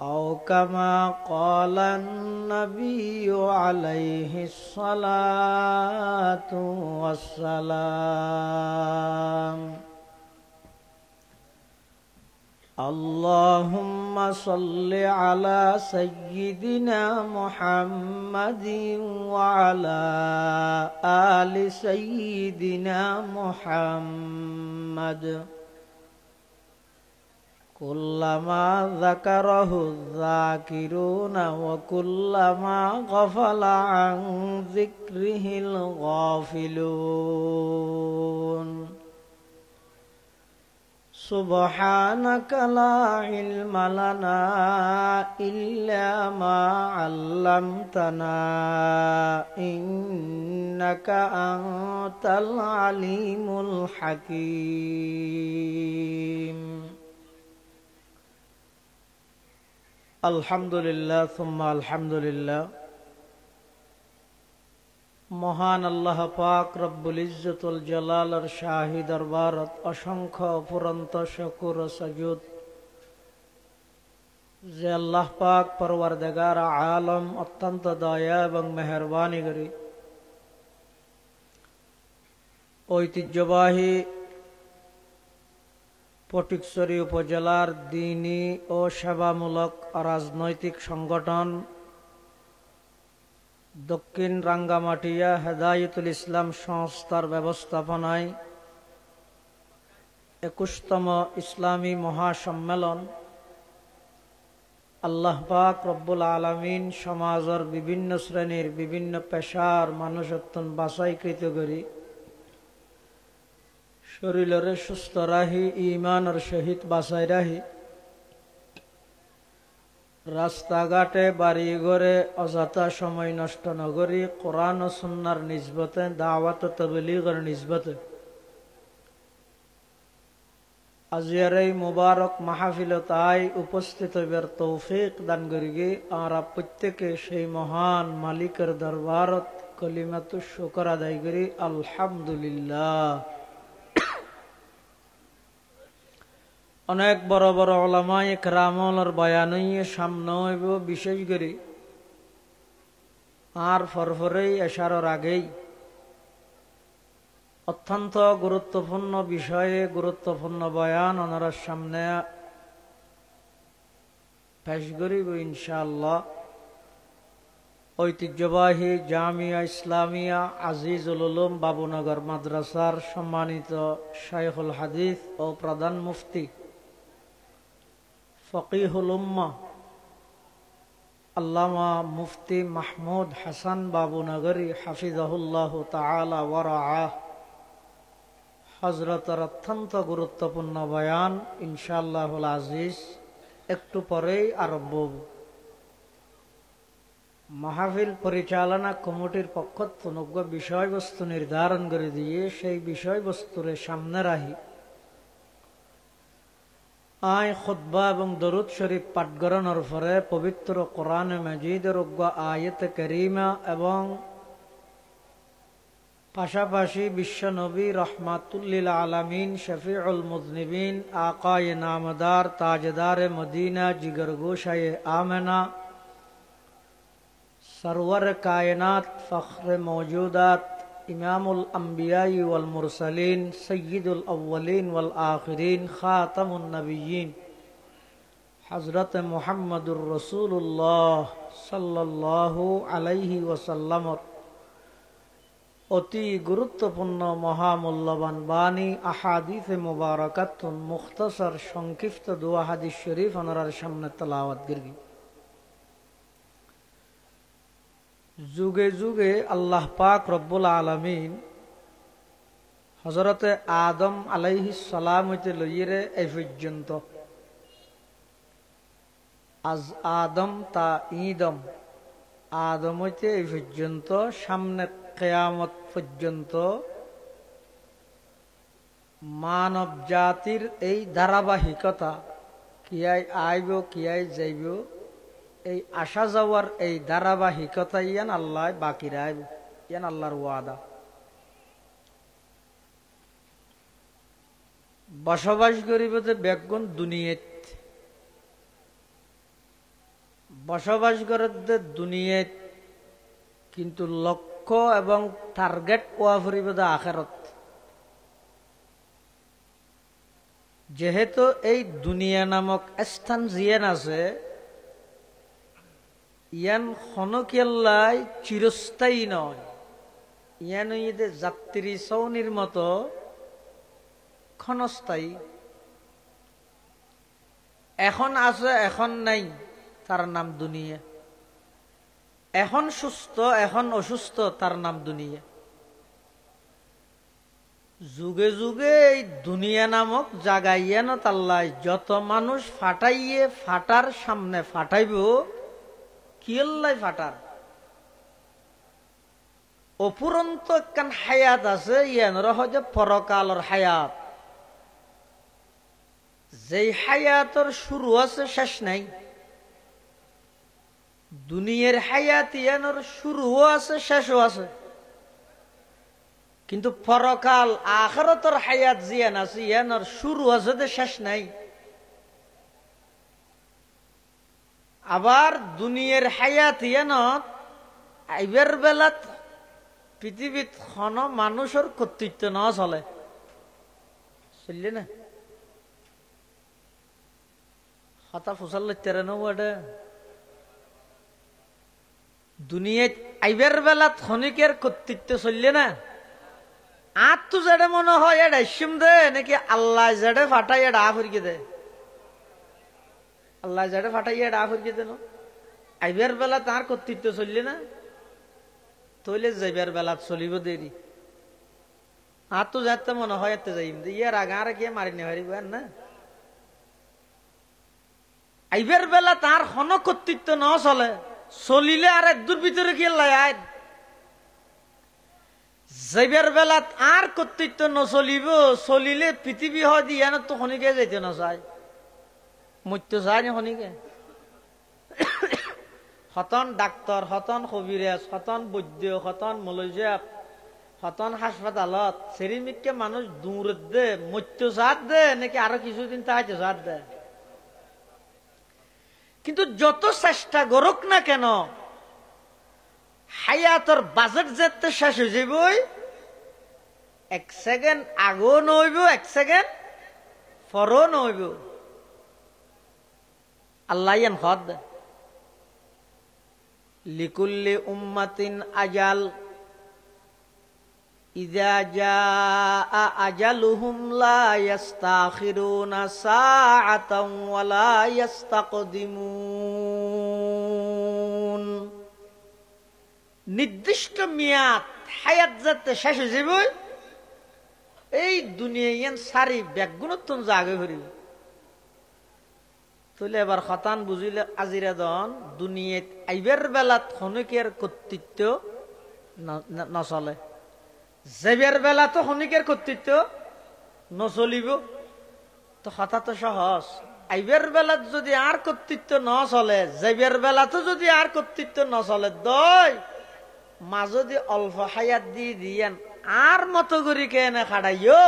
S3: أو كما قال النبي عليه الصلاة والسلام. اللهم صل على سيدنا محمد وعلى آل سيدنا محمد كلما ذكره الذاكرون وكلما غفل عن ذكره الغافلون. سبحانك لا علم لنا إلا ما علمتنا إنك أنت العليم الحكيم. الحمد لله ثم الحمد لله. মহান আল্লাহ পাক রব্বুল ইজ্জতুল জালালের শাহী দরবারত অসংখ্য অফুরন্ত শুকর ও সাজুদ যে আল্লাহ পাক পরওয়ারদিগার আলম অত্যন্ত দয়া এবং মেহেরবানি করে ঐতিহ্যবাহী ফটিকছড়ি উপজেলার দ্বীনী ও সেবামূলক রাজনৈতিক সংগঠন দক্ষিণ রাঙ্গামাটিয়া হেদায়েতুল ইসলাম সংস্থার ব্যবস্থাপনায় ২১তম ইসলামী মহাসম্মেলন আল্লাহ পাক রব্বুল আলামিন সমাজের বিভিন্ন শ্রেণীর বিভিন্ন পেশার মানুষত্বন বাছাইকৃত করি শরীরের সুস্থ রাহি ইমানের সহিত বাছাই রাহি রাস্তাঘাটে বাড়ি ঘরে অযথা সময় নষ্ট নগরী কোরআন ও সুন্নাহর নিসবতে দাওয়াত ও তাবলীগের নিসবতে আজিয়ার এই মুবারক মাহফিলতায় উপস্থিত হইবার তৌফিক দান করিগে আমরা প্রত্যেকে সেই মহান মালিকের দরবারত কলিমাতু শুকর আদায় করি আলহামদুলিল্লাহ। অনেক বড় বড় ওলামায়ে কেরামের বয়ান সামনে হইব বিশেষ করে আর ফরফরেই এশারের আগেই অত্যন্ত গুরুত্বপূর্ণ বিষয়ে গুরুত্বপূর্ণ বয়ান ওনার সামনে পেশ করিব ইনশাআল্লাহ। ঐতিহ্যবাহী জামিয়া ইসলামিয়া আজিজুল উলুম বাবুনগর মাদ্রাসার সম্মানিত শাইখুল হাদিস ও প্রধান মুফতি ফকিহুল উম্মাহ আল্লামা মুফতি মাহমুদ হাসান বাবুনগরী হাফিজাহুল্লাহ তাআলা ওয়া রাআহ হযরতের অত্যন্ত গুরুত্বপূর্ণ বয়ান ইনশাআল্লাহুল আজিজ একটু পরেই আরম্ভ হবে। মাহফিল পরিচালনা কমিটির পক্ষ থেকে বিষয়বস্তু নির্ধারণ করে দিয়ে সেই বিষয়বস্তুর সামনে রাখি আয় খুতবা এবং দরুদ শরীফ পাঠ করানোর পরে পবিত্র কোরআন মাজিদের আয়াত কারীমা এবং পাশাপাশি বিশ্বনবী রহমাতুল লিল আলামিন শফিউল মুযনিবিন আকায়ে নামদার তাজদার মদিনা জিগরগোশায়ে আমেনা सरवर कायनात फ़ख्र मौजूदात इमामुल अंबियाई वल मुरसलीन सय्यिदुल अव्वलीन वल आखिरीन खातमुन नबिय्यीन हज़रत मुहम्मदुर रसूलुल्लाह सल्लल्लाहु अलैहि वसल्लम অতি গুরুত্বপূর্ণ মহামূল্যবান বাণী আহাদিস মুবারাকাতুন মুখতাসার সংক্ষিপ্ত দোয়া হাদিস শরীফ ওনার সামনে তেলাওয়াত করি। যুগে যুগে আল্লাহ পাক রব্বুল আলামিন হযরতে আদম আলাইহিস সালাম হইতে লইরে এই পর্যন্ত আজ আদম তা ঈদম আদম হইতে এই পর্যন্ত সামনে কিয়ামত পর্যন্ত মানব জাতির এই ধারাবাহিকতা কিয়াই আইব কিয়াই যাইব এই আসা যাওয়ার এই ধারাবাহিকতা ইয়ান আল্লাহ বাকি রাইব ইয়ান আল্লাহর ওয়াদা। বসবাস করিব যে বেগুন দুনিয়াত বসবাস করে যে দুনিয়াত কিন্তু লক্ষ্য এবং টার্গেট পোয়া ফুরিব যে আখেরত। যেহেতু এই দুনিয়া নামক স্থান জিয়ান আছে ইয়ান খনকিয়াল্লাই চিরস্থায়ী নয়, ইয়ান ইদে যাত্রী সৌনির মতো ক্ষণস্থায়ী। এখন আছে এখন নাই, তার নাম দুনিয়া। এখন সুস্থ এখন অসুস্থ, তার নাম দুনিয়া। যুগে যুগে এই দুনিয়া নামক জাগাইয়ান তাল্লাই যত মানুষ ফাটাইয়ে ফাটার সামনে ফাটাইব কিল্লাই ফাটার অপুরন্ত একখান হায়াত আছে, ইয়ানর হয়তো পরকালর হায়াত। যেই হায়াতর শুরু আছে শেষ নাই। দুনিয়ার হায়াত ইয়ানর শুরুও আছে শেষও আছে, কিন্তু পরকাল আখিরাতের হায়াত জিয়ান আছে ইয়ানর শুরু আছে যে শেষ নাই। আবার দুনিয়ার হায়াত ইয়ানত আইবার বেলাত পৃথিবীত খন মানুষের কর্তৃত্ব ন চলে, চললে না হতা ফুসাল তেরে নটা দুনিয়াত আইবার বেলাত ক্ষণিকের কর্তৃত্ব চললে না। আর তো যেটা মনে হয় এটা ইসিম দে নাকি আল্লাহ যেটা ফাটাই এটা আফরিকে দে, আল্লাহ যেটা ফাটাই এটা আফরিকে দেন। আইবার বেলা তার কর্তৃত্ব চললে না, তৈলে যাইবার বেলাত চলিব দেরি। আর তো যাতে মনে হয় এতে যাইম দে ইয়ার আগা আর কে মারি নেহারিব না। আইবার বেলা তার হন কর্তৃত্ব ন চলে, চলিলে আর এক দূর ভিতরে কি আল্লাহ আয়। যাইবার বেলাত আর কর্তৃত্ব নচলিব, চলিলে পৃথিবী হয় দিয়ান তো শনিকে যাইতে নাচায়, মরতে চায় না শনিকে। হতন ডাক্তার, হতন কবিরাজ, হতন বৈদ্য, হতন মলজিয়াক, হতন হাসপাতালত সেরিমিককে মানুষ দূরে দে মরতে চাত দে নাকি আরো কিছুদিন তাইতে চাত দে। কিন্তু যত চেষ্টা করুক না কেন হায়াতর বাজেট যেতে শেষ হয়ে যাবই, এক সেকেন্ড আগও নইব এক সেকেন্ড পরও নইব। আল্লাহ ইয়ান হদ লিকুল্লি উম্মাতিন আজাল ইযা জাআ আজালুহুম লা ইস্তাখিরুনা সাআতান ওয়া লা ইস্তাকদিমুন। নির্দিষ্ট মেয়াদ হায়াত যাতে শেষ হয়ে যাব এই দুনিয়ান সারি ব্যাগুণত্তন জাগে ভরিব। তাহলে এবার খতান বুঝিলে আজিরা দন দুনিয়াত আইবার বেলাত খনিকের কর্তৃত্ব নচলে, যাইবার বেলা তো খনিকের কর্তৃত্ব নচলিব। তো কথা তো সহজ, আইবার বেলাত যদি আর কর্তৃত্ব ন চলে, যাইবার বেলাতো যদি আর কর্তৃত্ব নচলে, দয় মা যদি অল্প হায়াত দিয়ে দিয়েন আর মতো করি কেনে খাড়াইও।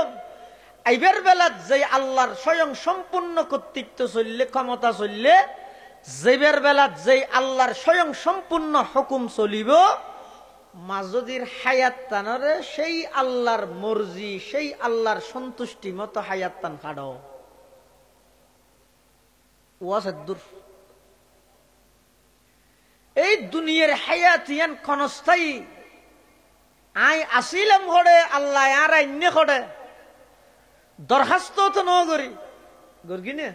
S3: আইবার বেলাত যে আল্লাহর স্বয়ং সম্পূর্ণ কর্তৃত্ব চললে ক্ষমতা চললে, যাইবার বেলাত যে আল্লাহর স্বয়ং সম্পূর্ণ হুকুম চলিব, মাজদির হায়াত টানরে সেই আল্লাহর মর্জি সেই আল্লাহর সন্তুষ্টি মতো হায়াত টান খাড়াও। ওয়াসেদুর এই দুনিয়ার হায়াত ইয়ান ক্ষণস্থায়ী। আই আসিলাম ঘরে আল্লাহ আর আইন্য ঘরে দরখাস্ত তো ন করি গরগিনে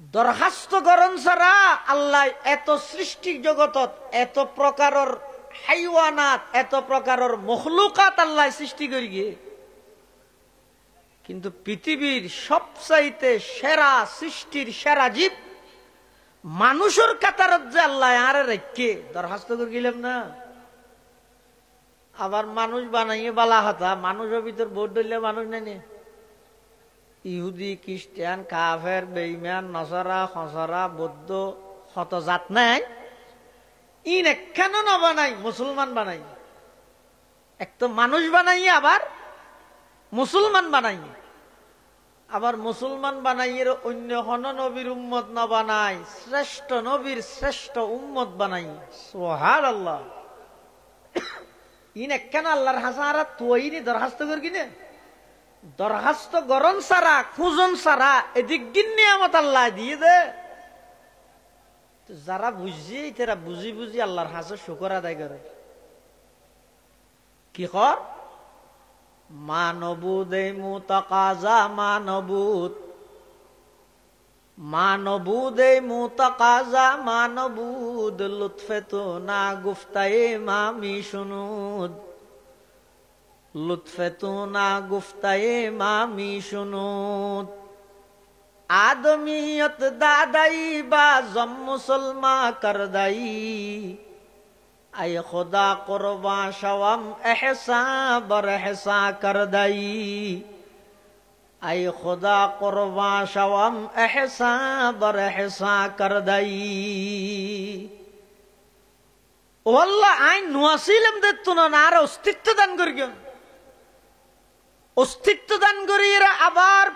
S1: দরখাস্ত করন ছাড়া আল্লাহ এত সৃষ্টি জগতত এত প্রকারের হাইওয়ানাত এত প্রকারের মখলুকাত আল্লাহ সৃষ্টি করি গিয়ে, কিন্তু পৃথিবীর সবচাইতে সেরা সৃষ্টির সেরা জীব মানুষের কাতারত যে আল্লাহ আর রেখে দরখাস্ত করে গেলাম না। আবার মানুষ বানাইয়ে বালা হাতা, মানুষের ভিতর ভোট দিলে মানুষ নেই, ইহুদি খ্রিস্টান কাফের বেঈমান নসরা খসরা বৌদ্ধ শত জাত নাই, ইন একখানো না বানাই মুসলমান বানাই, এক তো মানুষ বানাই আবার মুসলমান বানাই, আবার মুসলমান বানাইয়ের অন্য হন নবীর উম্মত না বানাই, শ্রেষ্ঠ নবীর শ্রেষ্ঠ উম্মত বানাই। সুবহানাল্লাহ। ইন একখান আল্লাহর হাসারা তুইনি দরখাস্ত কর কিনে, দরখাস্ত গরম সারা খুঁজন সারা এদিক দিন নিয়ামত আল্লাহ দিয়ে দে। যারা বুঝি তারা বুঝি বুঝি আল্লাহর হাসে শুকর আদায় করে। কি কর মানবুদ মুতাকাজা মানবুদ, মানবুদ মুতাকাজা মানবুদ, লুৎফে তো না গুফতায়ে মামি শুনুদ, লুৎফে তো না গুফতায়ে মামি শুনুদ। আদমিয়ত দাদাই বা জম মুসলমা করদাই, আই খুদা কুরবা শওয়াম এহসা बर এহসা করদাই, আই খুদা কুরবা শওয়াম এহসা बर এহসা করদাই। ও আল্লাহ আইন নুয়াসিলম দেত না আর অস্তিত্ব দান করি, অস্তিত্ব দান করি। এরা আবার